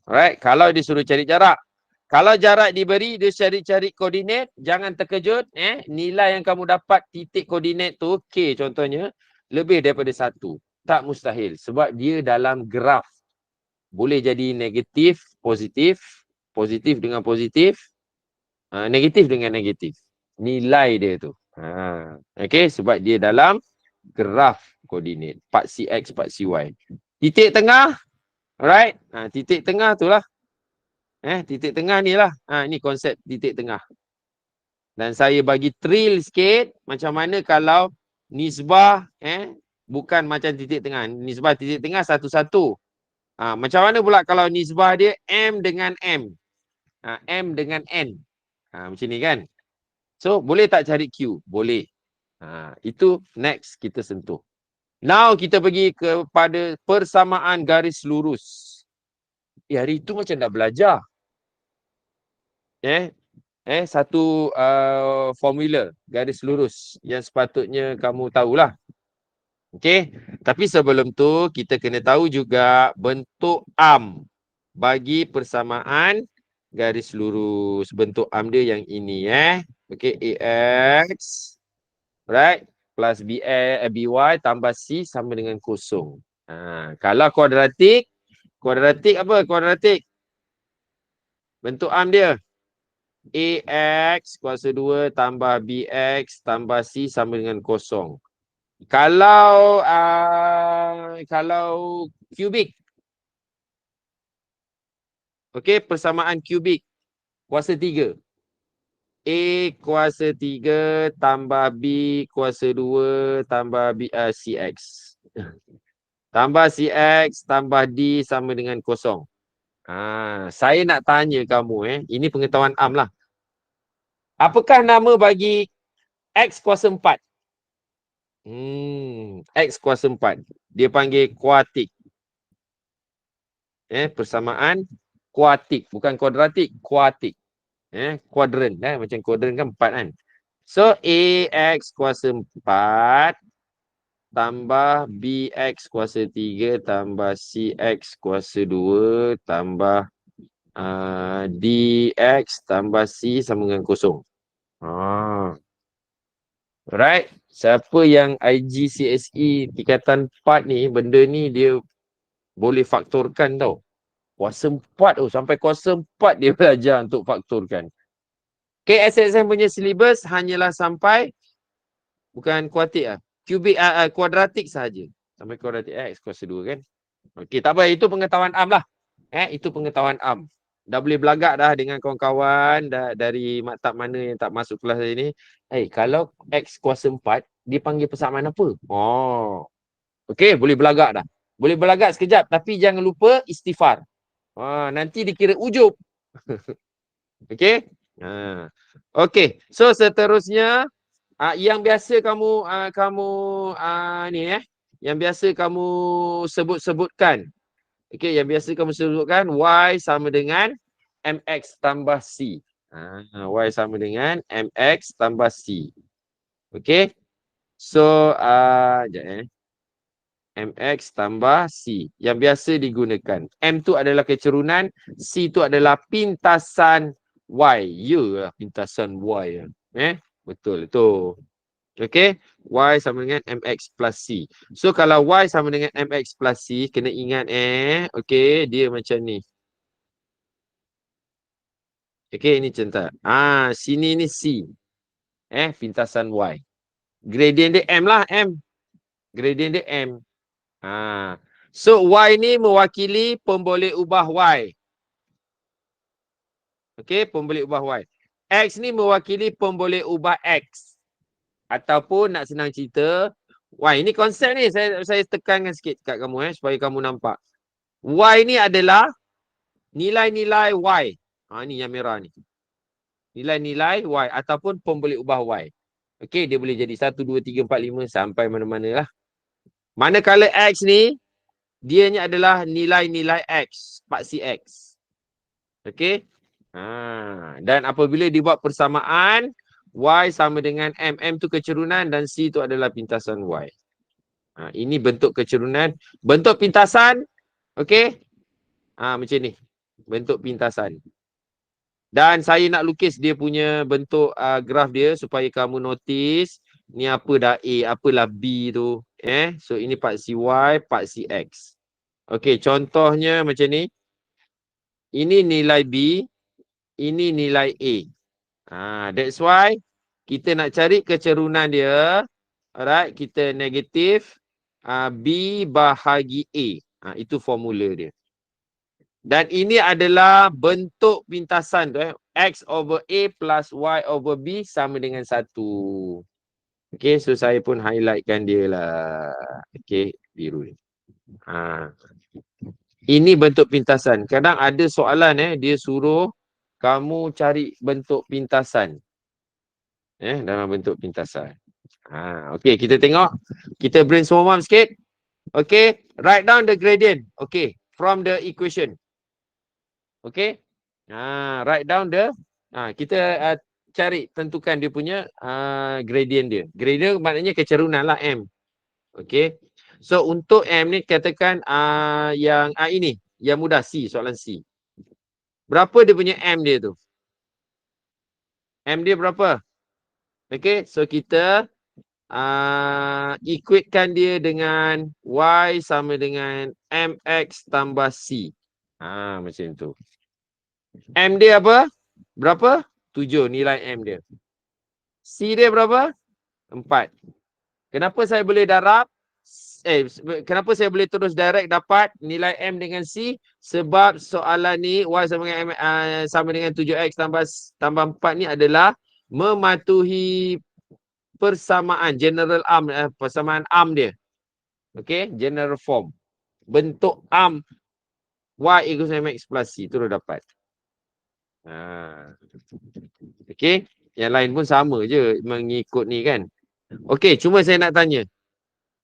Alright, kalau disuruh cari jarak. Kalau jarak diberi, dia cari-cari koordinat, jangan terkejut. Nilai yang kamu dapat titik koordinat tu, K contohnya, lebih daripada 1. Tak mustahil. Sebab dia dalam graf. Boleh jadi negatif, positif, positif dengan positif, negatif dengan negatif. Nilai dia tu. Okay, sebab dia dalam graf koordinat. Part CX, part CY. Titik tengah, alright. Titik tengah tu lah. Titik tengah ni lah. Ni konsep titik tengah. Dan saya bagi trill sikit. Macam mana kalau nisbah bukan macam titik tengah. Nisbah titik tengah satu-satu. Macam mana pula kalau nisbah dia M dengan M. M dengan N. Macam ni kan. So boleh tak cari Q? Boleh. Itu next kita sentuh. Now kita pergi kepada persamaan garis lurus. Hari itu macam dah belajar. Satu formula garis lurus yang sepatutnya kamu tahulah. Okey, tapi sebelum tu kita kena tahu juga bentuk am bagi persamaan garis lurus. Bentuk am dia yang ini Okey, AX right plus BY tambah C sama dengan kosong. Kalau kuadratik apa kuadratik? Bentuk am dia AX kuasa 2 tambah BX tambah C sama dengan kosong. Kalau kubik. Okey, persamaan kubik. Kuasa 3. A kuasa 3 tambah B kuasa 2 tambah CX. Tambah CX tambah D sama dengan kosong. Saya nak tanya kamu ini pengetahuan am lah. Apakah nama bagi X kuasa 4? X kuasa 4. Dia panggil kuatik. Persamaan kuatik. Bukan kuadratik, kuatik. Kuadran. Macam kuadran kan 4 kan. So, AX kuasa 4 tambah BX kuasa 3 tambah CX kuasa 2 tambah DX tambah C sama dengan kosong. Alright. Siapa yang IGCSE tingkatan 4 ni, benda ni dia boleh faktorkan tau. Kuasa 4 sampai kuasa 4 dia belajar untuk faktorkan. KSSM punya syllabus hanyalah sampai bukan kuatik kubik kuadratik sahaja. Sampai kuadratik X kuasa 2 kan. Okey, tak apa, itu pengetahuan am lah. Itu pengetahuan am. Dah boleh belagak dah dengan kawan-kawan dari maktab mana yang tak masuk kelas hari ni. Kalau X kuasa 4, dipanggil persamaan apa? Okey, boleh belagak dah. Boleh belagak sekejap, tapi jangan lupa istighfar. Nanti dikira ujub. Okey? Okey, so seterusnya yang biasa kamu yang biasa kamu sebut-sebutkan. Okey, yang biasa kamu sebutkan Y sama dengan MX tambah C. Y sama dengan MX tambah C. Okey. So, sekejap MX tambah C. Yang biasa digunakan. M tu adalah kecerunan, C tu adalah pintasan Y. Ya, pintasan Y. Betul tu. Okey. Y sama dengan MX plus C. So, kalau Y sama dengan MX plus C, kena ingat okey, dia macam ni. Okey, ini contoh. Sini ni C. Pintasan Y. Gradient dia M lah, M. Gradient dia M. So, Y ni mewakili pemboleh ubah Y. Okey, pemboleh ubah Y. X ni mewakili pemboleh ubah X. Ataupun nak senang cerita, Y ni konsep ni saya tekankan sikit kat kamu supaya kamu nampak. Y ni adalah nilai-nilai Y. Ni yang merah ni. Nilai-nilai Y ataupun pemboleh ubah Y. Okey, dia boleh jadi 1, 2, 3, 4, 5 sampai mana-mana lah. Manakala X ni, dia ni adalah nilai-nilai X, part CX. Okey. Dan apabila dibuat persamaan, Y sama dengan M. M tu kecerunan dan C tu adalah pintasan Y. Ini bentuk kecerunan. Bentuk pintasan, okey. Macam ni. Bentuk pintasan. Dan saya nak lukis dia punya bentuk graf dia supaya kamu notice ni apa dah A, apalah B tu. So ini part CY, part CX. Okey, contohnya macam ni. Ini nilai B, ini nilai A. That's why kita nak cari kecerunan dia. Alright, kita negatif B bahagi A. Itu formula dia. Dan ini adalah bentuk pintasan tu. X over A plus Y over B sama dengan 1. Okay, so saya pun highlightkan dia lah. Okay, biru ni. Ini bentuk pintasan. Kadang ada soalan dia suruh kamu cari bentuk pintasan. Dalam bentuk pintasan. Okay, kita tengok. Kita brainstorm sikit. Okay, write down the gradient. Okay, from the equation. Okay. Write down the kita cari tentukan dia punya gradient dia. Gradient maknanya kecerunan lah M. Okay. So untuk M ni katakan yang ini yang mudah C, soalan C. Berapa dia punya M dia tu? M dia berapa? Okay, so kita equatekan dia dengan Y sama dengan MX tambah C. Macam tu. M dia apa? Berapa? 7 nilai M dia. C dia berapa? 4. Kenapa saya boleh darab? Kenapa saya boleh terus direct dapat nilai M dengan C? Sebab soalan ni Y sama dengan sama dengan 7X tambah 4 ni adalah mematuhi persamaan general arm, persamaan arm dia. Okay, general form. Bentuk arm Y equals MX plus C. Tu dah dapat. Okay, yang lain pun sama je mengikut ni kan. Okay, cuma saya nak tanya.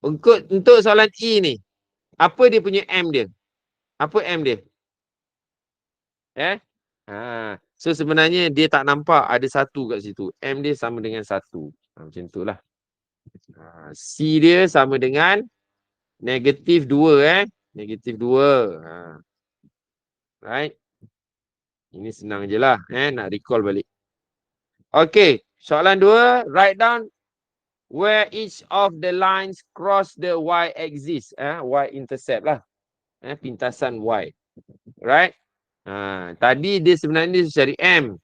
Untuk soalan E ni, apa dia punya M dia? Apa M dia? So sebenarnya dia tak nampak ada 1 kat situ. M dia sama dengan 1. Macam tu lah. C dia sama dengan negatif 2 Negatif 2. Right. Ini senang je lah. Nak recall balik. Okay. Soalan 2. Write down where each of the lines cross the y-axis. Y-intercept lah. Pintasan Y. Right. Tadi dia sebenarnya dia cari M.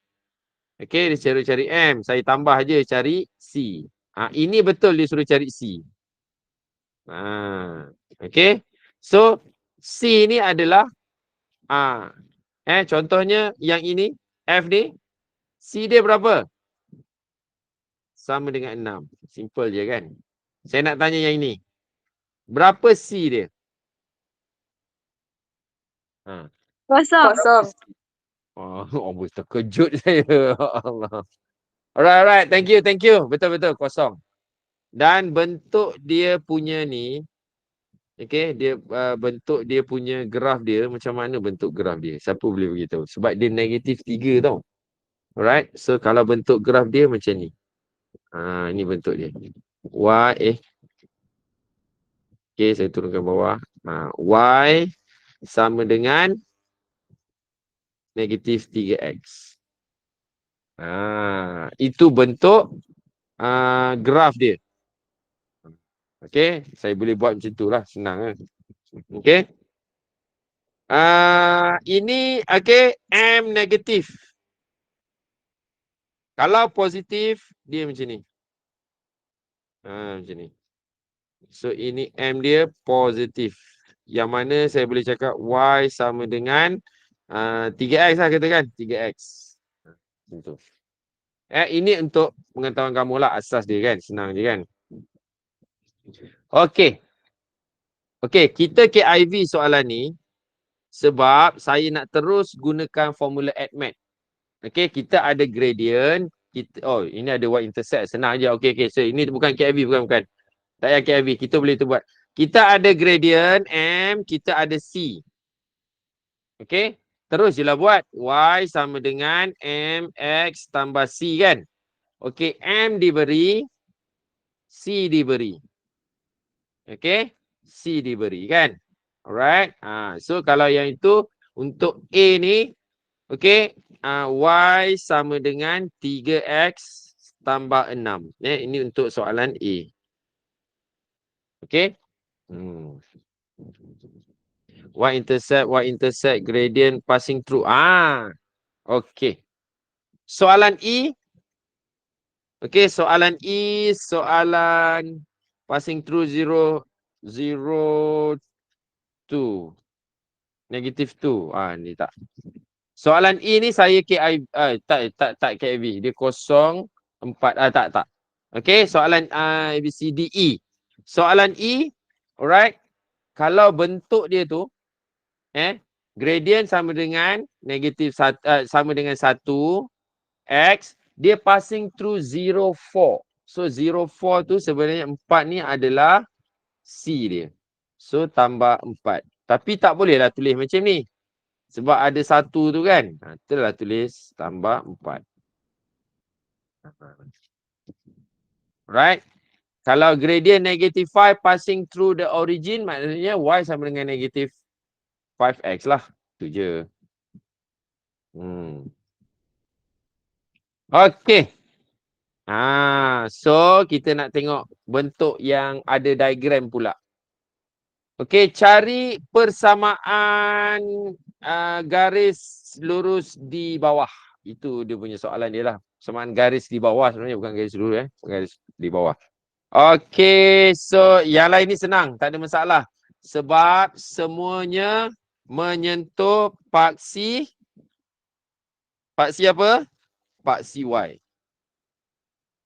Okay. Dia cari M. Saya tambah je cari C. Ini betul dia suruh cari C. Okay. So, C ni adalah contohnya yang ini, F ni, C dia berapa? Sama dengan 6. Simple je kan? Saya nak tanya yang ini. Berapa C dia? Kosong. Oh, terkejut saya. Allah. Alright. Thank you. Betul-betul, kosong. Dan bentuk dia punya ni, okay, dia bentuk dia punya graf dia, macam mana bentuk graf dia? Siapa boleh beritahu? Sebab dia negatif 3 tau. Alright. So, kalau bentuk graf dia macam ni. Ini bentuk dia. Okay, saya turunkan bawah. Y sama dengan negatif 3X. Itu bentuk graf dia. Okay, saya boleh buat macam tu lah. Senang kan? Okay. Ini, okay, M negatif. Kalau positif, dia macam ni. Macam ni. So, ini M dia positif. Yang mana saya boleh cakap Y sama dengan 3X lah katakan. 3X. Macam tu. Ini untuk pengetahuan kamu lah. Asas dia kan. Senang je kan. Okay. Okay, kita KIV soalan ni. Sebab saya nak terus gunakan formula ADMAT. Okay, kita ada gradient. Ini ada y-intercept. Senang je. Okay. So, ini bukan KIV. Bukan. Tak payah KIV. Kita boleh tu buat. Kita ada gradient M. Kita ada C. Okay. Terus je lah buat. Y sama dengan MX tambah C kan. Okay. M diberi. C diberi. Okay. C diberi kan. Alright. So kalau yang itu untuk A ni. Okay. Y sama dengan 3X tambah 6. Ini untuk soalan A. Okay. Y-intercept gradient passing through. Okay. Soalan E. Okay, soalan E, soalan passing through 0, 0, 2. Negative 2. Ni tak. Soalan E ni saya KI, tak KIV. Dia 0, 4. Tak. Okay, soalan A, B, C, D, E. Soalan E, alright. Kalau bentuk dia tu, gradient sama dengan negatif sama dengan 1 X, dia passing through 0, 4. So 0, 4 tu sebenarnya 4 ni adalah C dia. So tambah 4. Tapi tak bolehlah tulis macam ni. Sebab ada 1 tu kan. Itulah tulis tambah 4. Right. Kalau gradient negative 5 passing through the origin, maknanya Y sama dengan negative 5X lah. Itu je. Okay. So kita nak tengok bentuk yang ada diagram pula. Okay, cari persamaan garis lurus di bawah. Itu dia punya soalan dia lah. Persamaan garis di bawah sebenarnya, bukan garis lurus. Garis di bawah. Okay, so yang lain ni senang. Tak ada masalah. Sebab semuanya menyentuh paksi. Paksi apa? Paksi Y.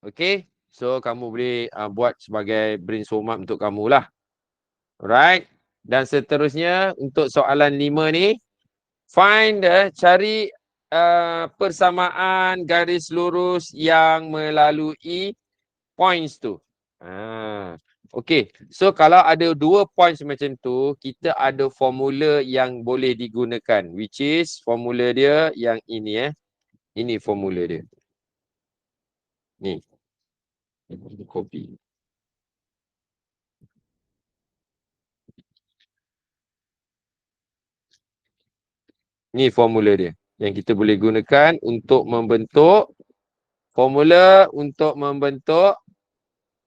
Okay, so kamu boleh buat sebagai brainstorm up untuk kamu lah. Alright. Dan seterusnya untuk soalan 5 ni, cari persamaan garis lurus yang melalui points tu. Okay, so kalau ada 2 points macam tu, kita ada formula yang boleh digunakan, which is formula dia yang ini. Ini formula dia. Ni. Copy. Ni formula dia yang kita boleh gunakan untuk membentuk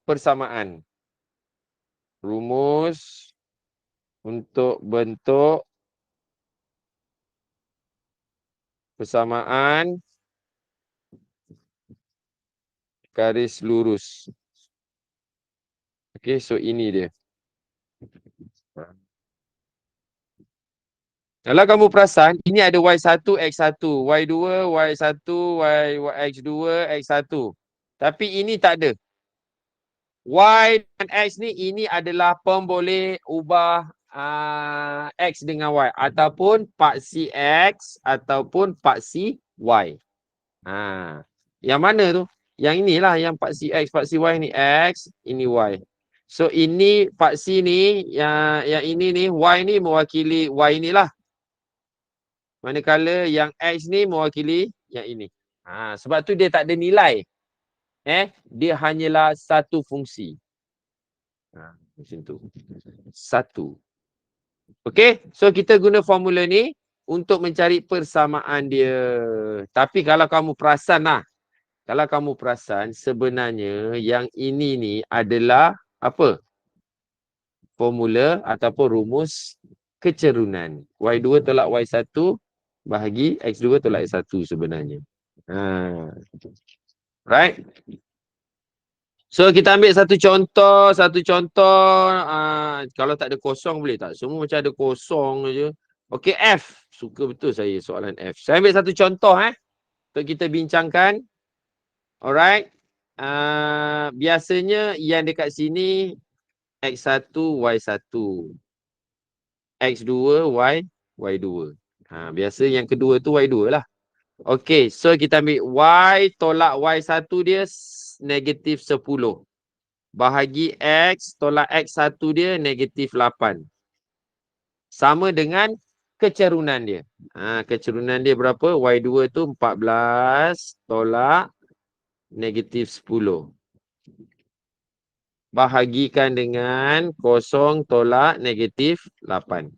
persamaan. Rumus untuk bentuk persamaan garis lurus. Okay, so ini dia. Kalau kamu perasan, ini ada Y1, X1, Y2, Y1, X2, X1. Tapi ini tak ada. Y dan X ni, ini adalah pemboleh ubah X dengan Y. Ataupun paksi X, ataupun paksi Y. Yang mana tu? Yang inilah, yang paksi X, paksi Y ni X, ini Y. So ini paksi ni, yang ini ni, Y ni mewakili Y inilah. Manakala yang X ni mewakili yang ini. Sebab tu dia tak ada nilai. Dia hanyalah satu fungsi. Macam tu. Satu. Okay. So kita guna formula ni untuk mencari persamaan dia. Tapi kalau kamu perasan lah. Kalau kamu perasan sebenarnya yang ini ni adalah apa? Formula ataupun rumus kecerunan. Y2 tolak Y1 bahagi X2 tolak X1 sebenarnya. Right? So kita ambil satu contoh. Kalau tak ada kosong boleh tak? Semua macam ada kosong je. Okay, F. Suka betul saya soalan F. Saya ambil satu contoh untuk kita bincangkan. Alright. Biasanya yang dekat sini X1, Y1. X2, Y2. Biasa yang kedua tu Y2 lah. Okay, so kita ambil Y tolak Y1 dia negatif 10. Bahagi X tolak X1 dia negatif 8. Sama dengan kecerunan dia. Kecerunan dia berapa? Y2 tu 14 tolak negatif 10. Bahagikan dengan 0 tolak negatif 8.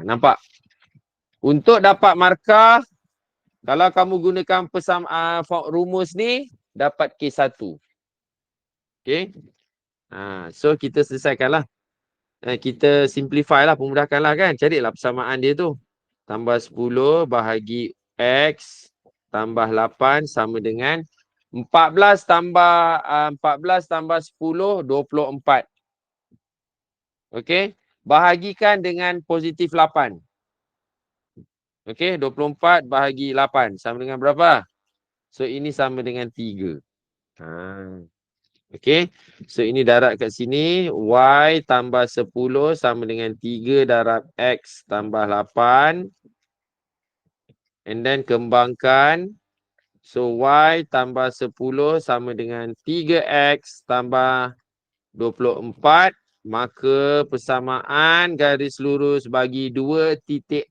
Nampak? Untuk dapat markah, Kalau kamu gunakan rumus ni, dapat K1. Okay. So kita selesaikanlah. Kita simplify lah, pemudahkanlah kan. Carilah persamaan dia tu. Tambah 10 bahagi X tambah 8 sama dengan 14 tambah 10, 24. Okey. Bahagikan dengan positif 8. Okey, 24 bahagi 8 sama dengan berapa? So ini sama dengan 3. Okey. So ini darab kat sini, Y tambah 10 sama dengan 3 darab X tambah 8. And then kembangkan. So Y tambah 10 sama dengan 3X tambah 24. Maka persamaan garis lurus bagi 2 titik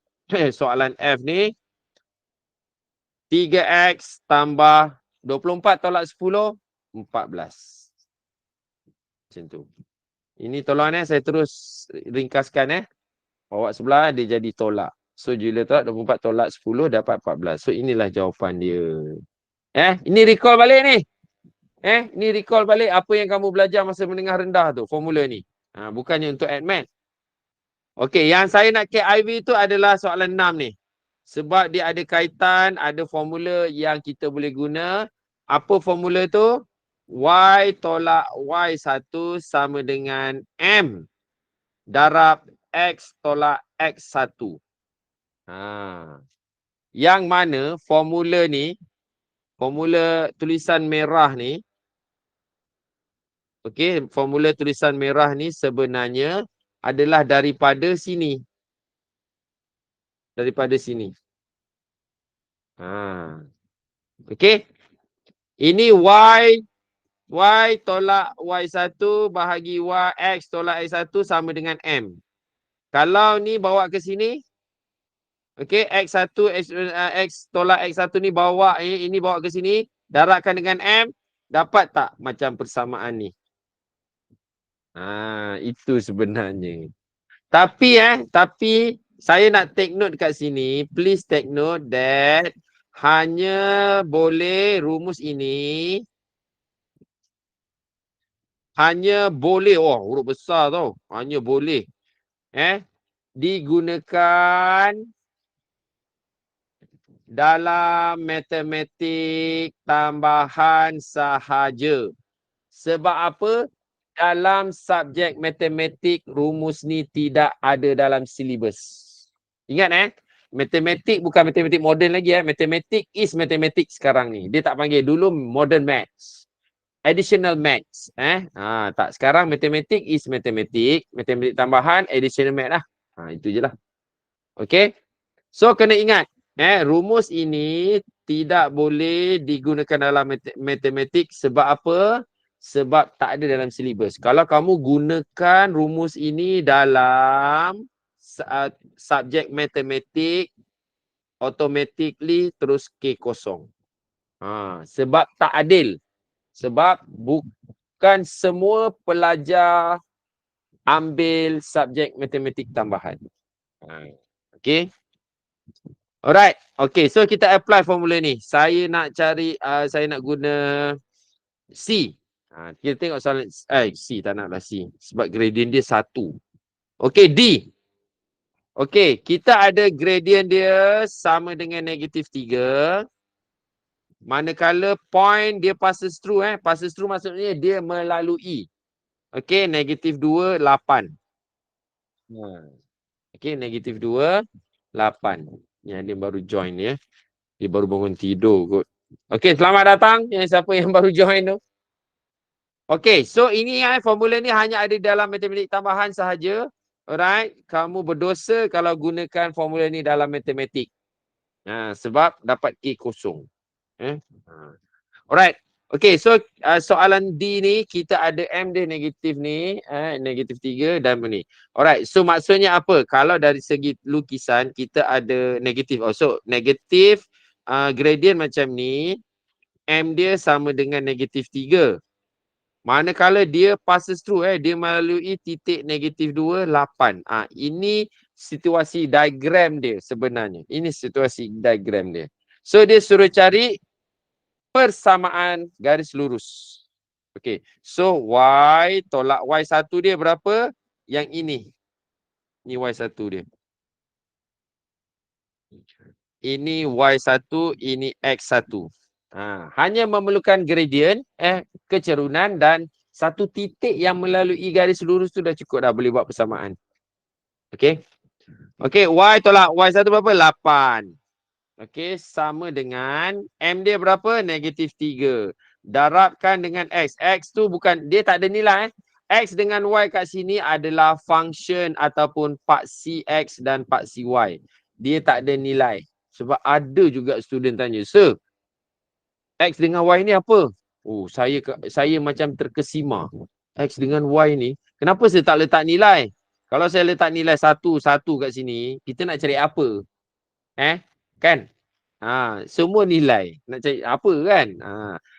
soalan F ni, 3X tambah 24 tolak 10, 14. Macam tu. Ini tolong saya terus ringkaskan Awak sebelah dia jadi tolak. So bila tolak 24 tolak 10 dapat 14. So inilah jawapan dia. Ini recall balik ni. Ni recall balik apa yang kamu belajar masa menengah rendah tu, formula ni. Bukannya untuk add math. Okey, yang saya nak KIV tu adalah soalan 6 ni. Sebab dia ada kaitan, ada formula yang kita boleh guna. Apa formula tu? Y tolak Y1 sama dengan M darab X tolak X1. Yang mana formula ni, formula tulisan merah ni, okey, formula tulisan merah ni sebenarnya adalah daripada sini. Daripada sini. Okey. Ini Y tolak Y1 bahagi X tolak X1 sama dengan M. Kalau ni bawa ke sini, okey, X1 X tolak X1 ni bawa ini bawa ke sini, darabkan dengan M, dapat tak macam persamaan ni? Itu sebenarnya. Tapi saya nak take note kat sini, please take note that hanya boleh rumus ini huruf besar tau, hanya boleh digunakan dalam matematik tambahan sahaja. Sebab apa? Dalam subjek matematik rumus ni tidak ada dalam silibus. Ingat matematik bukan matematik moden lagi matematik is matematik sekarang ni. Dia tak panggil dulu modern maths. Additional maths. Tak, sekarang matematik is matematik tambahan additional maths lah. Itu je lah. Okey. So kena ingat rumus ini tidak boleh digunakan dalam matematik. Sebab apa? Sebab tak ada dalam silibus. Kalau kamu gunakan rumus ini dalam subjek matematik, automatically terus K0. Sebab tak adil. Sebab bukan semua pelajar ambil subjek matematik tambahan. Okay. Alright. Okay, so kita apply formula ni. Saya nak cari, saya nak guna C. Kita tengok soalan C, tak naklah C. Sebab gradient dia 1. Okay, D. Okay, kita ada gradient dia sama dengan negatif 3. Manakala point dia passes through. Passes through maksudnya dia melalui. Okay, negatif 2, 8. Okay, negatif 2, 8. Yang dia baru join Dia baru bangun tidur kot. Okay, selamat datang yang siapa yang baru join tu. Okay, so ini formula ni hanya ada dalam matematik tambahan sahaja. Alright, kamu berdosa kalau gunakan formula ni dalam matematik. Sebab dapat K0. Alright, okay, so soalan D ni kita ada M dia negatif ni, negatif 3 dan ni. Alright, so maksudnya apa? Kalau dari segi lukisan kita ada negatif. So negatif gradient macam ni, M dia sama dengan negatif 3. Manakala dia passes through, dia melalui titik negatif 2, 8. Ini situasi diagram dia sebenarnya. Ini situasi diagram dia. So dia suruh cari persamaan garis lurus. Okay. So Y tolak Y1 dia berapa? Yang ini. Ini Y1 dia. Ini Y1, ini X1. Hanya memerlukan gradient, kecerunan dan satu titik yang melalui garis lurus tu dah cukup dah boleh buat persamaan. Okay. Okay, Y tolak Y1 berapa? 8. Okay, sama dengan M dia berapa? Negatif 3. Darabkan dengan X. X tu bukan, dia tak ada nilai. X dengan Y kat sini adalah function ataupun paksi X dan paksi Y. Dia tak ada nilai. Sebab ada juga student tanya, Sir, X dengan Y ni apa? Oh, saya macam terkesima. X dengan Y ni, kenapa saya tak letak nilai? Kalau saya letak nilai satu kat sini, kita nak cari apa? Kan? Semua nilai. Nak cari apa kan?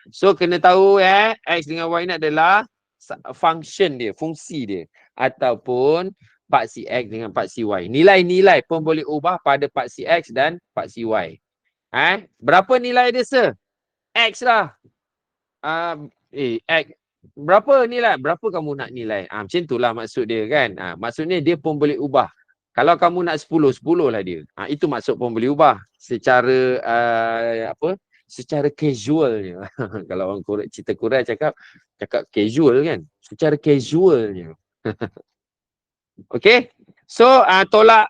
So kena tahu X dengan Y ni adalah function dia, fungsi dia. Ataupun paksi X dengan paksi Y. Nilai-nilai pun boleh ubah pada paksi X dan paksi Y. Berapa nilai dia, Sir? X lah. X. Berapa nilai? Berapa kamu nak nilai? Macam itulah maksud dia kan. Maksudnya dia pun boleh ubah. Kalau kamu nak 10, 10 lah dia. Itu maksud pun boleh ubah. Secara secara casualnya. Kalau orang cerita Quran cakap casual kan. Secara casualnya. Okay. So tolak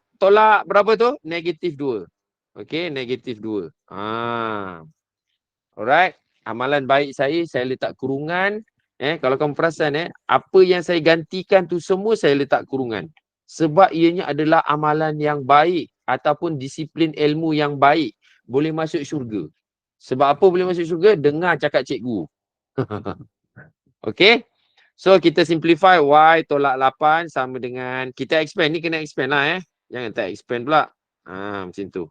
berapa tu? Negatif 2. Okay, negatif 2. Alright. Amalan baik saya letak kurungan. Kalau kamu perasan apa yang saya gantikan tu semua saya letak kurungan. Sebab ianya adalah amalan yang baik ataupun disiplin ilmu yang baik. Boleh masuk syurga. Sebab apa boleh masuk syurga? Dengar cakap cikgu. Okay. So kita simplify Y tolak 8 sama dengan, kita expand ni kena expand lah Jangan tak expand pula. Macam tu.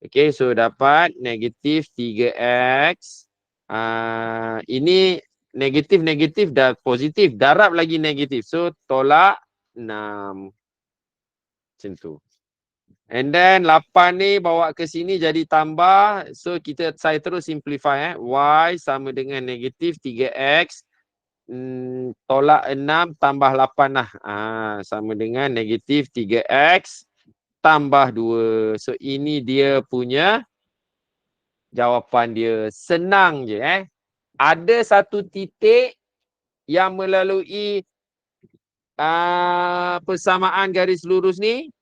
Okay, so dapat negatif 3X. Ini negatif dah positif. Darab lagi negatif. So tolak 6. Macam tu. And then 8 ni bawa ke sini jadi tambah. So saya terus simplify Y sama dengan negatif 3X. Tolak 6 tambah 8 lah. Sama dengan negatif 3X tambah 2. So ini dia punya jawapan dia. Senang je Ada satu titik yang melalui persamaan garis lurus ni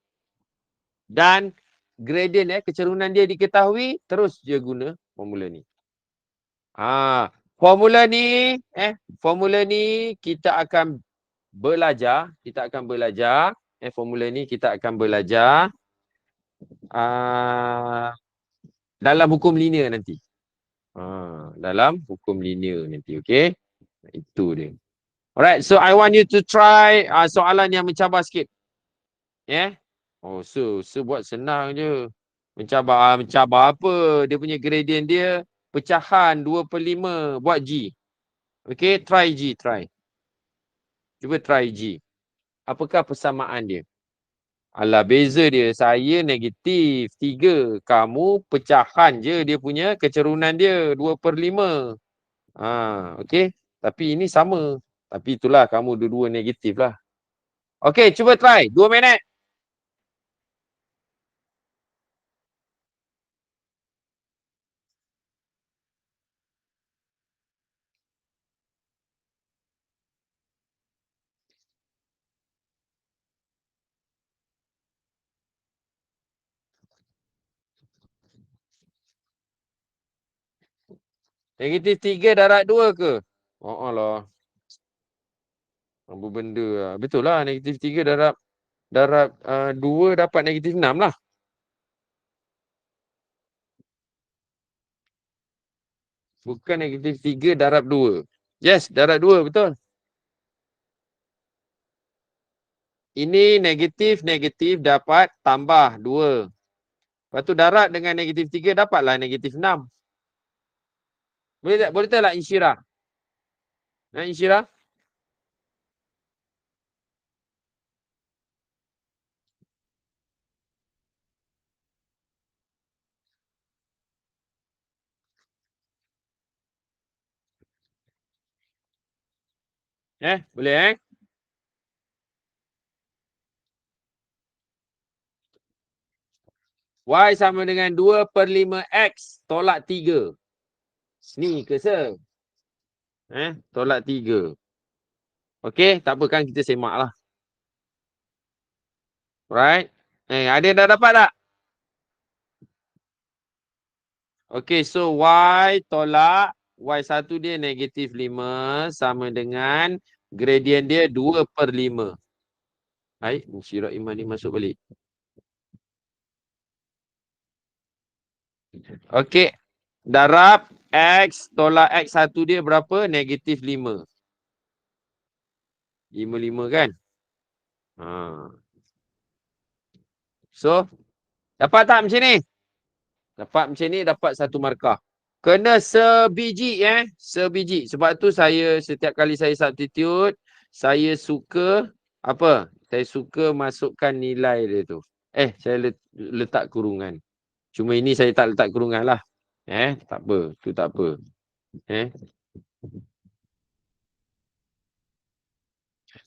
dan gradient kecerunan dia diketahui, terus dia guna formula ni. Formula ni kita akan belajar, formula ni kita akan belajar dalam hukum linear nanti. Dalam hukum linear nanti, okay? Itu dia. Alright, so I want you to try soalan yang mencabar sikit. So buat senang je. Mencabar apa? Dia punya gradient dia pecahan 2/5. Buat G. Okay, try G, try. Cuba try G. Apakah persamaan dia? Alah, beza dia. Saya negatif 3. Kamu pecahan je dia punya kecerunan dia 2/5. Okay. Tapi ini sama. Tapi itulah, kamu dua-dua negatif lah. Okay, cuba try. 2 minit. Negatif 3 darab 2 ke? Lah. Apa benda lah. Betul lah, negatif 3 darab 2 dapat negatif 6 lah. Bukan negatif 3 darab 2. Yes, darab 2, betul. Ini negatif dapat tambah 2. Lepas tu darab dengan negatif 3 dapatlah negatif 6. Boleh tak lah Insyirah? Insyirah? Boleh Y sama dengan 2/5X tolak 3. Ni ke se? Tolak 3. Okey, tak apa kan kita semak lah. Right? Ada yang dah dapat tak? Okey, so Y tolak Y1 dia -5 sama dengan gradient dia 2/5. Baik, Musyirat Iman ni masuk balik. Okey, darab X tolak X1 dia berapa? -5. 5 kan? Ha. So, dapat tak macam ni? Dapat macam ni, dapat 1 markah. Kena sebiji sebiji. Sebab tu saya setiap kali saya substitute, saya suka apa? Saya suka masukkan nilai dia tu. Saya letak kurungan. Cuma ini saya tak letak kurungan lah. Tak apa. Tu tak apa.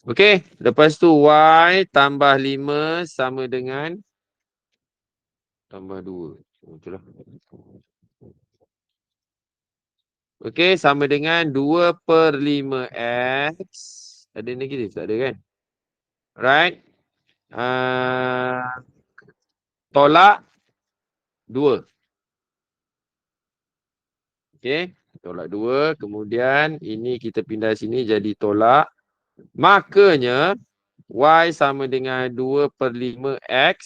Okey. Lepas tu Y tambah 5 sama dengan tambah 2. Itulah. Okey, sama dengan 2/5X. Ada negatif tak ada kan? Right. Tolak 2. Okey, tolak 2. Kemudian ini kita pindah sini jadi tolak. Makanya Y sama dengan 2/5X.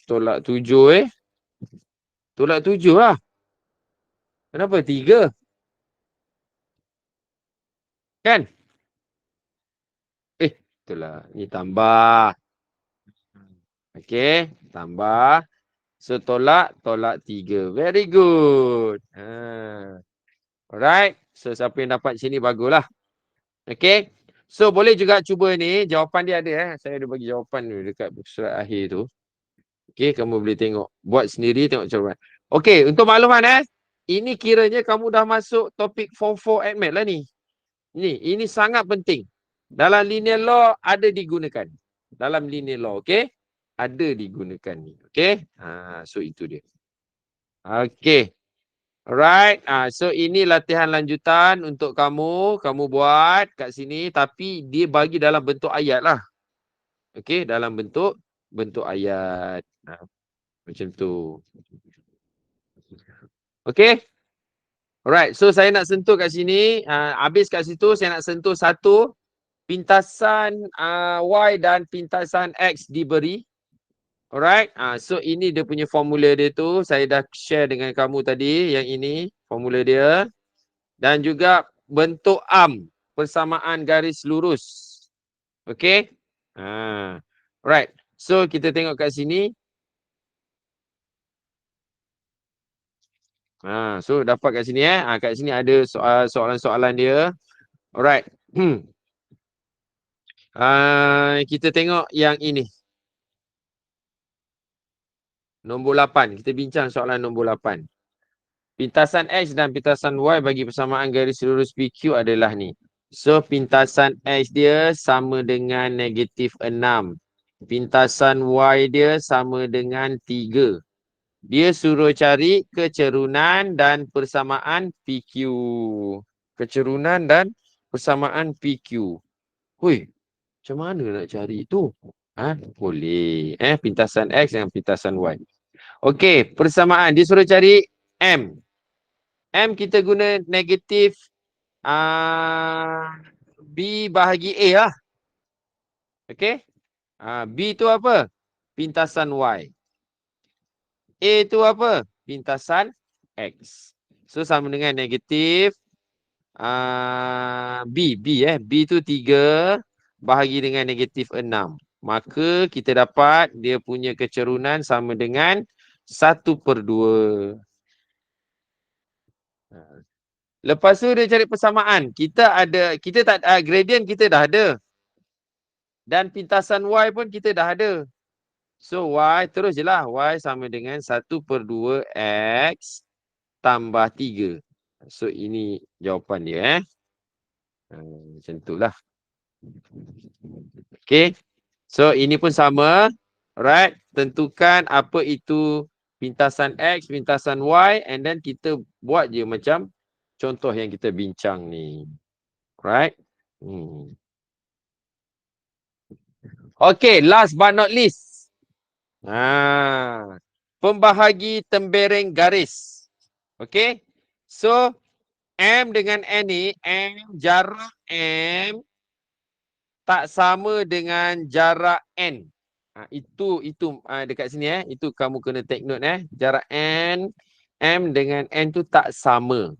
Tolak 7 Tolak 7 lah. Kenapa 3? Kan? Itulah. Ini tambah. Okey, tambah. So, tolak 3. Very good. Alright. So, siapa yang dapat sini baguslah. Okey. So, boleh juga cuba ni. Jawapan dia ada. Saya ada bagi jawapan tu dekat surat akhir tu. Okey, kamu boleh tengok. Buat sendiri, tengok jawapan. Okey, untuk makluman ini kiranya kamu dah masuk topik Form 4 AdMath lah ni. Ini sangat penting. Dalam linear law ada digunakan. Dalam linear law, okey? Ada digunakan ni. Okey? So itu dia. Okey. Alright. So ini latihan lanjutan untuk kamu. Kamu buat kat sini tapi dia bagi dalam bentuk ayat lah. Okey, dalam bentuk ayat. Macam tu. Okey? Alright. So saya nak sentuh kat sini. Habis kat situ saya nak sentuh satu. Pintasan Y dan pintasan X diberi. Alright. So ini dia punya formula dia tu. Saya dah share dengan kamu tadi. Yang ini formula dia. Dan juga bentuk persamaan garis lurus. Okay. Alright. So kita tengok kat sini. So dapat kat sini kat sini ada soalan-soalan dia. Alright. Kita tengok yang ini. Nombor 8. Kita bincang soalan nombor 8. Pintasan X dan pintasan Y bagi persamaan garis lurus PQ adalah ni. So, pintasan X dia sama dengan -6. Pintasan Y dia sama dengan 3. Dia suruh cari kecerunan dan persamaan PQ. Kecerunan dan persamaan PQ. Hui, macam mana nak cari tu? Boleh. Pintasan X dengan pintasan Y. Okey, persamaan. Dia suruh cari M. M kita guna negatif B bahagi A lah. Okey. B tu apa? Pintasan Y. A tu apa? Pintasan X. So sama dengan negatif B. B tu 3 bahagi dengan negatif 6. Maka kita dapat dia punya kecerunan sama dengan 1/2. Lepas tu dia cari persamaan. Kita tak gradient kita dah ada. Dan pintasan Y pun kita dah ada. So Y terus je lah. Y sama dengan 1/2 X tambah 3. So ini jawapan dia macam itulah. Okay. So ini pun sama. Alright. Tentukan apa itu pintasan X, pintasan Y, and then kita buat je macam contoh yang kita bincang ni. Right? Okay, last but not least. Pembahagi tembereng garis. Okay. So, M dengan N ni, jarak M tak sama dengan jarak N. Itu dekat sini itu kamu kena take note jarak N, M dengan N tu tak sama.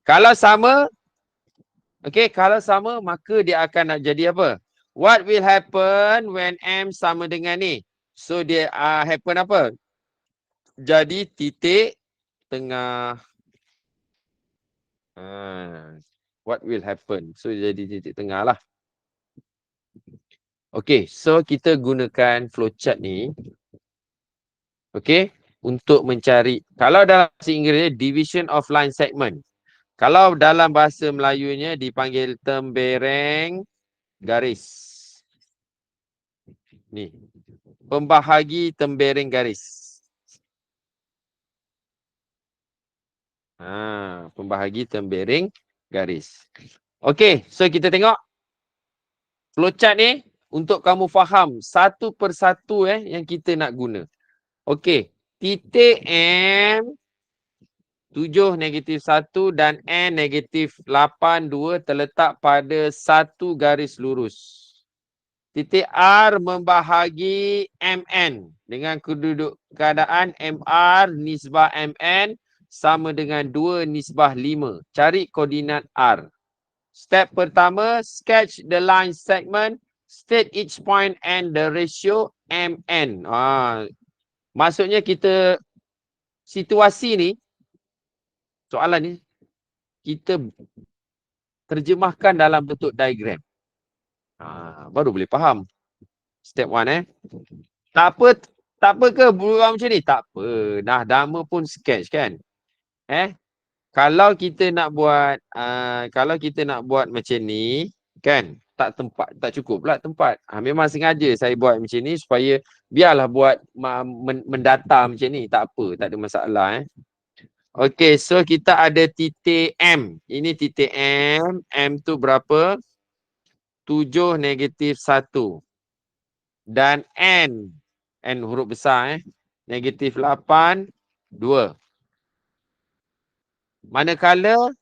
Kalau sama, okay, kalau sama maka dia akan nak jadi apa? What will happen when M sama dengan ni? So dia happen apa? Jadi titik tengah. What will happen? So jadi titik tengah lah. Okay, so kita gunakan flowchart ni. Okay, untuk mencari. Kalau dalam bahasa Inggerisnya division of line segment. Kalau dalam bahasa Melayunya dipanggil tembereng garis. Ni. Pembahagi tembereng garis. Pembahagi tembereng garis. Okey, so kita tengok flowchart ni untuk kamu faham satu persatu yang kita nak guna. Okey, titik M 7 negatif 1 dan N negatif 8 2 terletak pada satu garis lurus. Titik R membahagi MN dengan keadaan MR nisbah MN sama dengan 2 nisbah 5. Cari koordinat R. Step pertama, sketch the line segment, state each point and the ratio MN. Maksudnya kita situasi ni, soalan ni, kita terjemahkan dalam bentuk diagram. Baru boleh faham. Step 1 Tak apa ke buat macam ni? Tak apa. Dah lama pun sketch kan. Kalau kita nak buat macam ni kan, tak cukup pula tempat. Memang sengaja saya buat macam ni supaya biarlah buat mendata macam ni, tak apa, tak ada masalah Okey, so kita ada titik M. Ini titik M. M tu berapa? 7 negatif 1. Dan N huruf besar negatif 8, 2. Manakala,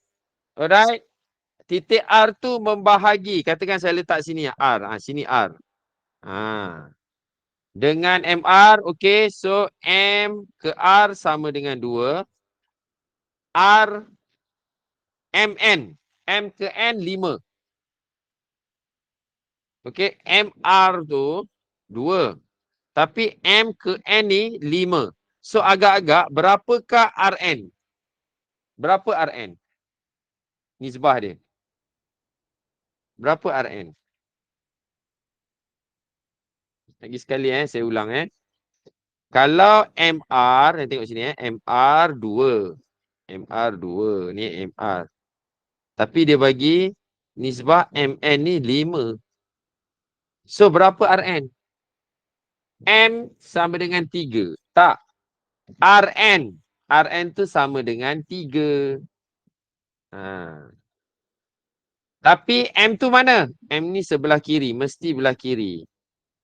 alright, titik R tu membahagi. Katakan saya letak sini R. Sini R. Dengan MR, okey. So, M ke R sama dengan 2. R, MN. M ke N, 5. Okey, MR tu 2. Tapi M ke N ni 5. So, agak-agak berapakah RN? Berapa RN? Nisbah dia. Berapa RN? Lagi sekali saya ulang Kalau MR, kita tengok sini MR 2. MR 2. Ni MR. Tapi dia bagi nisbah MN ni 5. So berapa RN? M sama dengan 3. Tak. RN. RN tu sama dengan 3. Tapi M tu mana? M ni sebelah kiri. Mesti belah kiri.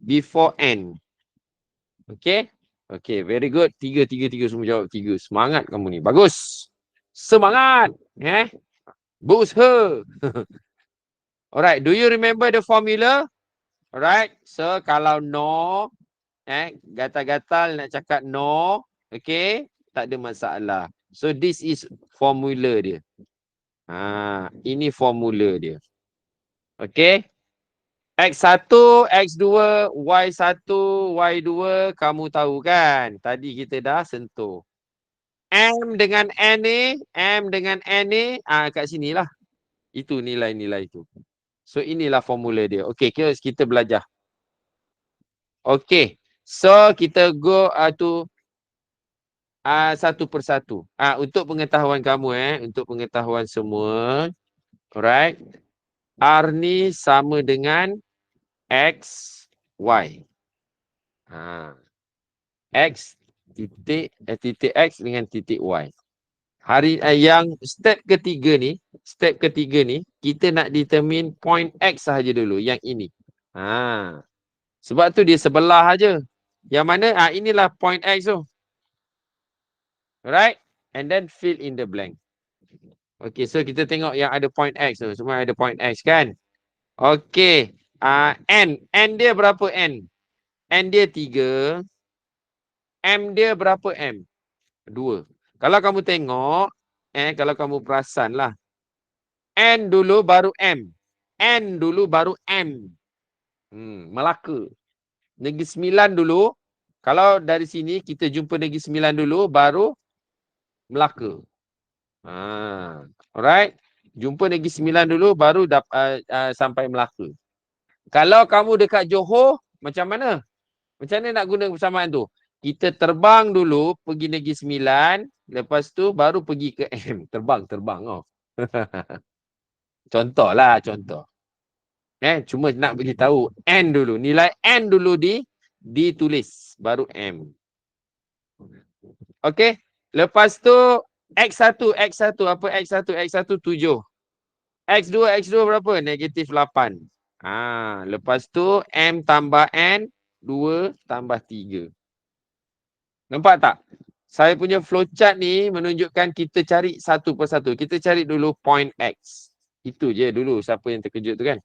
Before N. Okay? Okay, very good. 3 semua jawab 3. Semangat kamu ni. Bagus. Semangat. Boost her. Alright, do you remember the formula? Alright, so kalau no, gatal-gatal nak cakap no, okay, tak ada masalah. So this is formula dia. Ini formula dia. Okay. X1, X2, Y1, Y2, kamu tahu kan? Tadi kita dah sentuh. M dengan N ni, kat sinilah. Itu nilai-nilai itu. So inilah formula dia. Okay, kita belajar. Okay. So kita go to satu persatu. Untuk pengetahuan kamu untuk pengetahuan semua. Alright. R ni sama dengan X, Y. X titik X dengan titik Y. Yang step ketiga ni, kita nak determine point X sahaja dulu, yang ini. Sebab tu dia sebelah aja. Yang mana? Inilah point X tu. Alright? And then fill in the blank. Okay, so kita tengok yang ada point X tu. Semua ada point X kan? Okay. N dia berapa N? N dia 3. M dia berapa M? 2. Kalau kamu tengok, kalau kamu perasan lah. N dulu baru M. N dulu baru M. Melaka. Negeri Sembilan dulu. Kalau dari sini kita jumpa Negeri Sembilan dulu, baru Melaka. Alright. Jumpa Negeri Sembilan dulu, baru sampai Melaka. Kalau kamu dekat Johor, macam mana? Macam mana nak guna persamaan tu? Kita terbang dulu, pergi Negeri Sembilan. Lepas tu, baru pergi ke M. Terbang. Contoh. Cuma nak bagi tahu N dulu. Nilai N dulu ditulis. Baru M. Okey. Lepas tu X1. Apa X1? X1 7. X2 berapa? Negatif 8. Lepas tu M tambah N 2 tambah 3. Nampak tak? Saya punya flowchart ni menunjukkan kita cari satu persatu. Kita cari dulu point X. Itu je dulu siapa yang terkejut tu kan.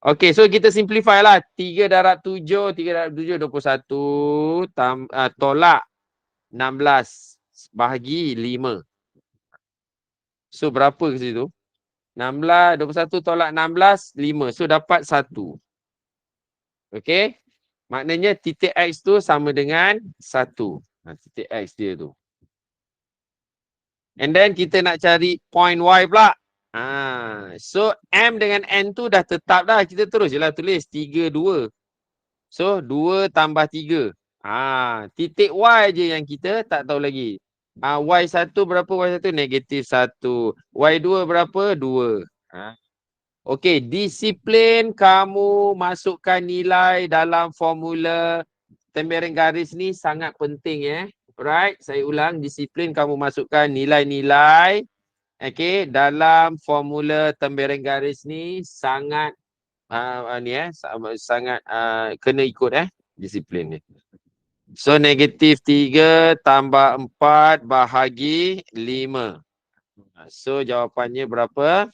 Okey, so kita simplify lah. 3 darab 7, 21. Tolak 16 bahagi 5. So, berapa ke situ? 16, 21 tolak 16, 5. So, dapat 1. Okey? Maknanya titik X tu sama dengan 1. Titik X dia tu. And then kita nak cari point Y pula. So, M dengan N tu dah tetap dah. Kita terus je lah tulis 3, 2. So, 2 tambah 3. Titik Y je yang kita tak tahu lagi. Y1 berapa? Y1 negatif 1. Y2 berapa? 2. Okey, disiplin kamu masukkan nilai dalam formula tembereng garis ni sangat penting Alright, saya ulang, disiplin kamu masukkan nilai-nilai dalam formula tembereng garis ni sangat sangat kena ikut disiplin ni. So negatif 3 tambah 4 bahagi 5. So jawapannya berapa?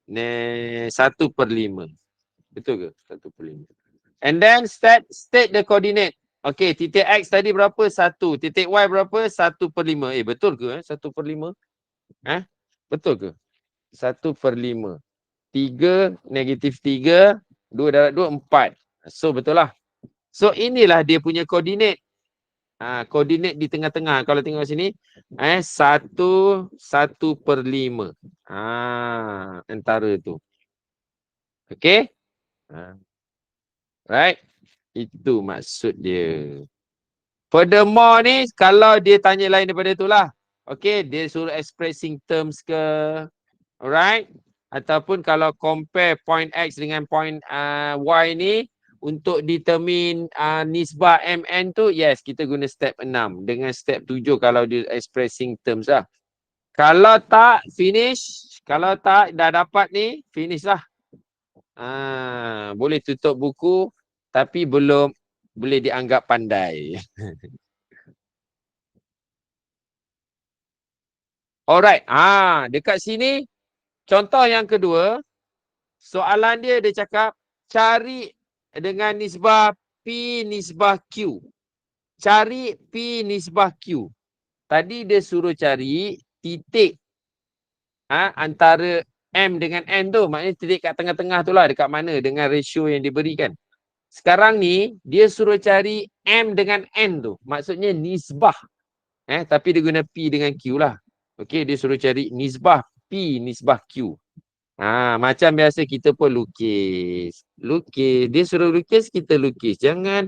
1/5. Betul ke? 1/5. And then state the coordinate. Okay, titik X tadi berapa? 1. Titik Y berapa? 1/5. Betul ke? 1/5. Betul ke? 1/5. 3, negatif 3, 2 darab 2, 4. So, betul lah. So, inilah dia punya koordinat. Koordinat di tengah-tengah. Kalau tengok sini, 1/5. Antara tu. Okay? Right? Itu maksud dia. Furthermore ni, kalau dia tanya lain daripada itulah. Okay, dia suruh expressing terms ke. Alright? Ataupun kalau compare point X dengan point Y ni, untuk determine nisbah MN tu, yes, kita guna step 6. Dengan step 7 kalau dia expressing terms lah. Kalau tak, finish. Kalau tak, dah dapat ni, finish lah. Boleh tutup buku, tapi belum boleh dianggap pandai. Alright. Dekat sini, contoh yang kedua, soalan dia cakap, cari dengan nisbah P nisbah Q. Cari P nisbah Q. Tadi dia suruh cari titik antara M dengan N tu. Maknanya titik kat tengah-tengah tu lah. Dekat mana dengan ratio yang diberikan. Sekarang ni dia suruh cari M dengan N tu. Maksudnya nisbah. Tapi dia guna P dengan Q lah. Okey, dia suruh cari nisbah P nisbah Q. Macam biasa kita pun lukis. Dia suruh lukis, kita lukis. Jangan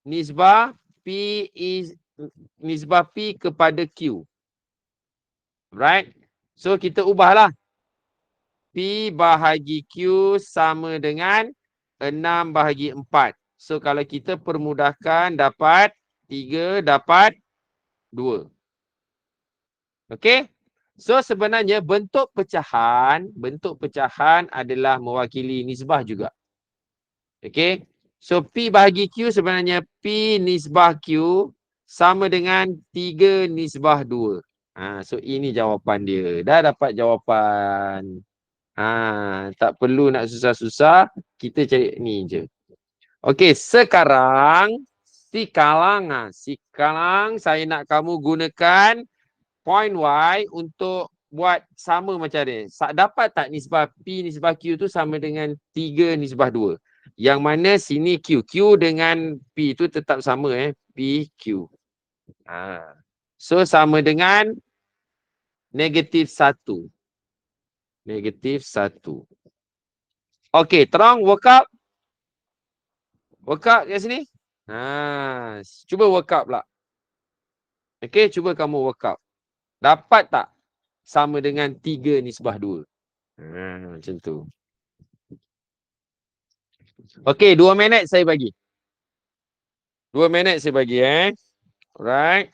nisbah nisbah P kepada Q. Right? So kita ubahlah. P bahagi Q sama dengan 6 bahagi 4. So kalau kita permudahkan dapat 3 dapat 2. Okey? So sebenarnya bentuk pecahan adalah mewakili nisbah juga. Okey? So P bahagi Q sebenarnya P nisbah Q sama dengan 3 nisbah 2. So ini jawapan dia. Dah dapat jawapan. Tak perlu nak susah-susah, kita cari ni je. Okey, sekarang sekarang saya nak kamu gunakan point Y untuk buat sama macam ni. Dapat tak nisbah P nisbah Q tu sama dengan 3 nisbah 2? Yang mana sini Q. Q dengan P tu tetap sama P, Q. So sama dengan -1. -1. Okey, terang work up. Work up kat sini. Cuba work up pula. Okey, cuba kamu work up. Dapat tak sama dengan 3 nisbah 2? Macam tu. Okey, 2 minit saya bagi. 2 minit saya bagi Alright.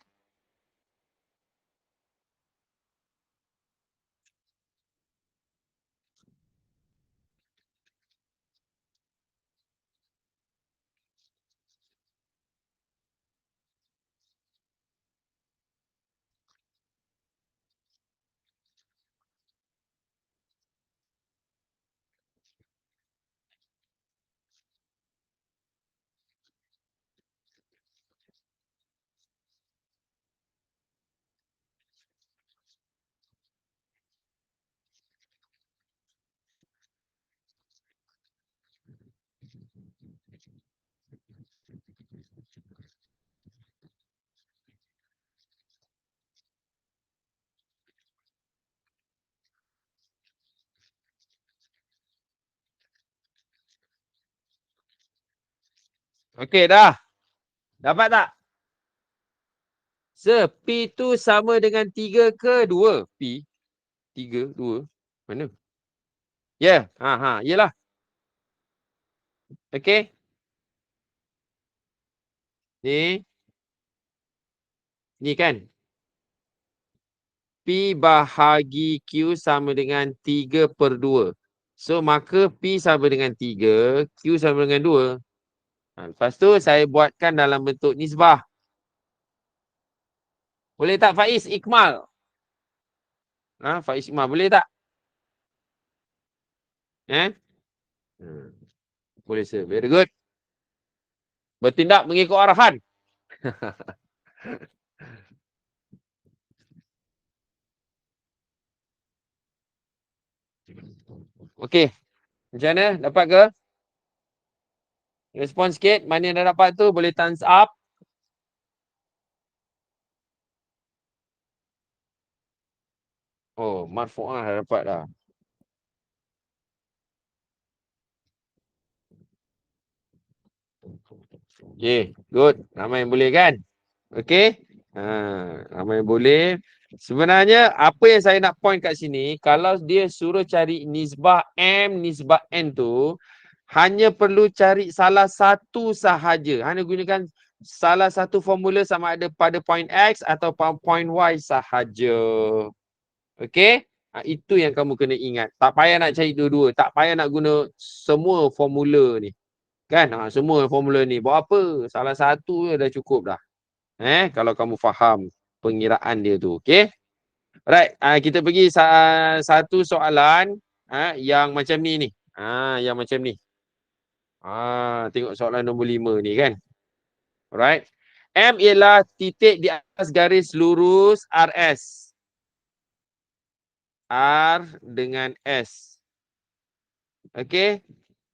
Okey dah. Dapat tak? P tu sama dengan 3 ke 2? P 3, 2. Mana? Ya, yalah. Okey. Ni kan. P bahagi Q sama dengan 3/2. So maka P sama dengan 3, Q sama dengan 2. Lepas tu saya buatkan dalam bentuk nisbah. Boleh tak Faiz Ikmal? Faiz Ikmal boleh tak? Boleh sir. Very good. Bertindak mengikut arahan. Okey. Macam mana? Dapat ke? Respon sikit. Mana yang dah dapat tu boleh thumbs up. Oh, Marfu'ah dah dapat dah. Okay, good. Ramai yang boleh kan? Okay. Ramai yang boleh. Sebenarnya apa yang saya nak point kat sini, kalau dia suruh cari nisbah M, nisbah N tu, hanya perlu cari salah satu sahaja. Hanya gunakan salah satu formula sama ada pada point X atau point Y sahaja. Okay. Itu yang kamu kena ingat. Tak payah nak cari dua-dua. Tak payah nak guna semua formula ni. Kan? Semua formula ni. Buat apa? Salah satu je dah cukup dah. Kalau kamu faham pengiraan dia tu. Okay? Alright. Kita pergi satu soalan yang macam ni. Yang macam ni. Tengok soalan nombor 5 ni kan. Alright. M ialah titik di atas garis lurus RS. R dengan S. Okey.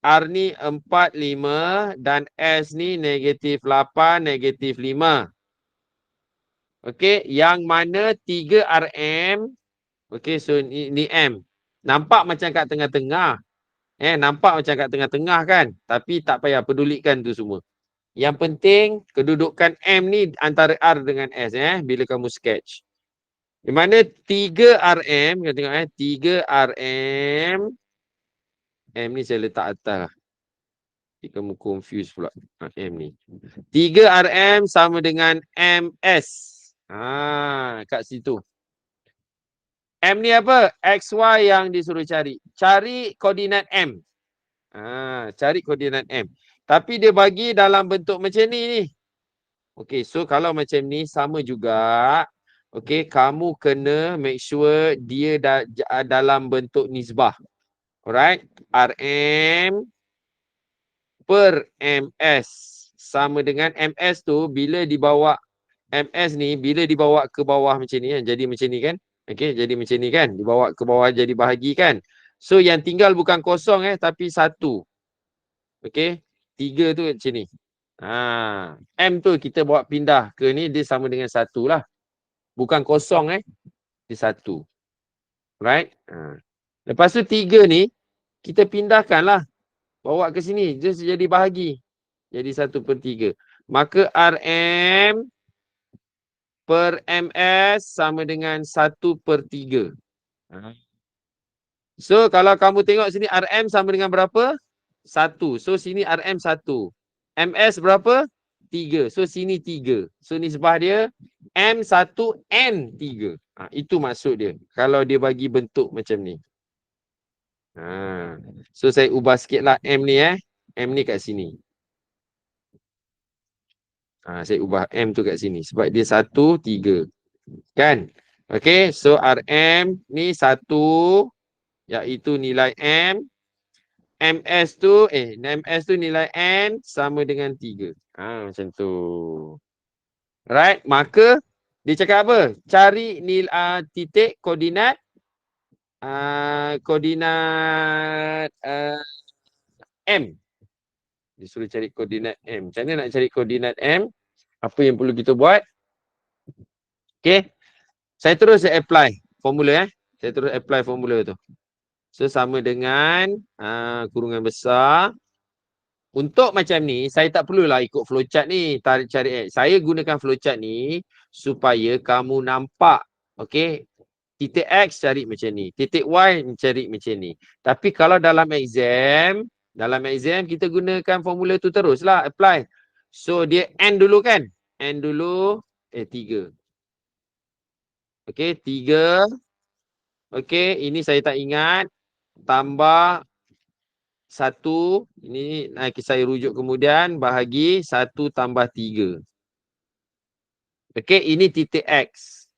R ni 4, 5 dan S ni -8, -5. Okey. Yang mana 3 RM. Okey. So ni M. Nampak macam kat tengah-tengah. Nampak macam kat tengah-tengah kan. Tapi tak payah pedulikan tu semua. Yang penting kedudukan M ni antara R dengan S bila kamu sketch. Di mana 3 RM, kita tengok 3 RM. M ni saya letak atas lah. Kamu confuse pula M ni. 3 RM sama dengan MS. Kat situ. M ni apa? XY yang disuruh cari. Cari koordinat M. Cari koordinat M. Tapi dia bagi dalam bentuk macam ni. Okey, so kalau macam ni sama juga. Okey, kamu kena make sure dia dalam bentuk nisbah. Alright? RM per MS sama dengan MS tu bila dibawa MS ni bila dibawa ke bawah macam ni kan, jadi macam ni kan. Okey, jadi macam ni kan, dibawa ke bawah jadi bahagi kan. So yang tinggal bukan kosong tapi 1. Okey, 3 tu macam ni. M tu kita bawa pindah ke ni, dia sama dengan 1 lah. Bukan kosong dia 1. Right? Lepas tu 3 ni kita pindahkan lah. Bawa ke sini, dia jadi bahagi. Jadi 1/3. Maka RM per MS sama dengan 1/3. So kalau kamu tengok sini RM sama dengan berapa? 1. So sini RM 1. MS berapa? 3. So sini 3. So nisbah dia M1N3. Itu maksud dia. Kalau dia bagi bentuk macam ni. So saya ubah sikit lah M ni M ni kat sini. Saya ubah M tu kat sini. Sebab dia 1, 3. Kan? Okay. So RM ni 1. Iaitu nilai M. MS tu nilai N sama dengan 3. Macam tu. Right? Maka dia cakap apa? Cari nilai titik koordinat M. Dia suruh cari koordinat M. Macam mana nak cari koordinat M? Apa yang perlu kita buat? Okay. Saya terus apply formula Saya terus apply formula tu. So sama dengan kurungan besar. Untuk macam ni, saya tak perlulah ikut flowchart ni, tarik cari X. Saya gunakan flowchart ni supaya kamu nampak, okey, titik X cari macam ni, titik Y cari macam ni. Tapi kalau dalam exam kita gunakan formula tu teruslah apply. So dia N dulu kan? N dulu 3. Okey, 3. Okey, ini saya tak ingat. Tambah 1, ini saya rujuk kemudian, bahagi 1 tambah 3. Okey, ini titik X.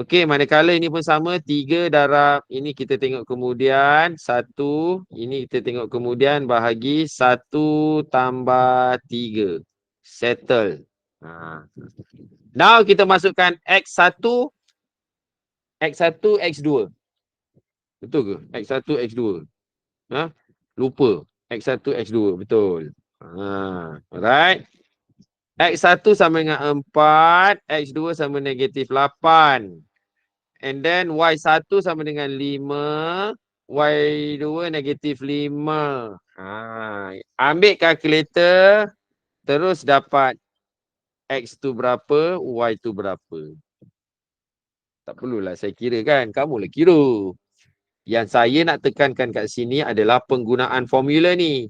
Okey, manakala ini pun sama, 3 darab, ini kita tengok kemudian, 1, ini kita tengok kemudian, bahagi 1 tambah 3. Settle. Now kita masukkan X1, X2. Betul ke? X1, X2. Lupa. X1, X2. Betul. Alright. X1 sama dengan 4. X2 sama negatif 8. And then Y1 sama dengan 5. Y2 negatif 5. Ambil kalkulator. Terus dapat X2 berapa. Y2 berapa. Tak perlulah saya kira kan. Kamulah kira. Yang saya nak tekankan kat sini adalah penggunaan formula ni.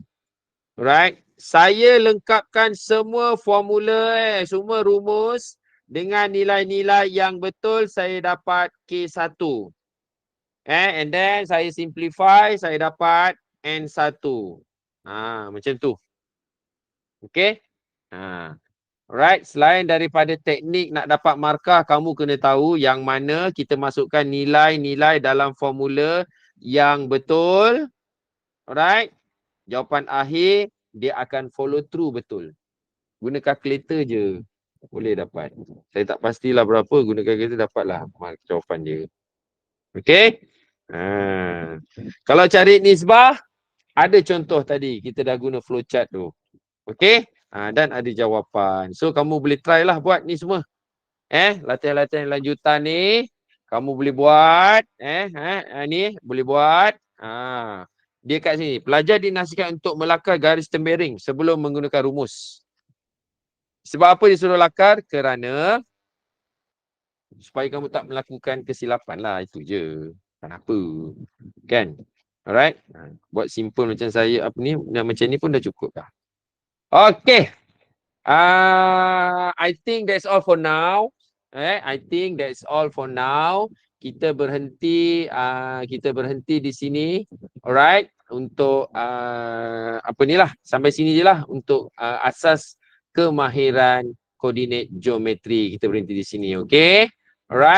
Right? Saya lengkapkan semua formula, semua rumus dengan nilai-nilai yang betul, saya dapat K1. And then saya simplify, saya dapat N1. Macam tu. Okay? Right, selain daripada teknik nak dapat markah, kamu kena tahu yang mana kita masukkan nilai-nilai dalam formula yang betul. Alright, jawapan akhir dia akan follow through betul. Guna kalkulator je boleh dapat. Saya tak pastilah berapa, guna kalkulator dapatlah jawapan dia. Okay. Kalau cari nisbah, ada contoh tadi kita dah guna flowchart tu. Okay. Dan ada jawapan. So kamu boleh try lah buat ni semua. Latihan-latihan lanjutan ni kamu boleh buat. Ni boleh buat. Dia kat sini. Pelajar dinasihatkan untuk melakar garis tempering sebelum menggunakan rumus. Sebab apa dia suruh lakar? Kerana supaya kamu tak melakukan kesilapan lah. Itu je. Kenapa? Kan? Alright? Buat simple macam saya apa ni, macam ni pun dah cukup dah. Okay. I think that's all for now. I think that's all for now. Kita berhenti di sini. Alright, untuk apa ni lah, sampai sini je lah untuk asas kemahiran koordinat geometri. Kita berhenti di sini, okay? Alright.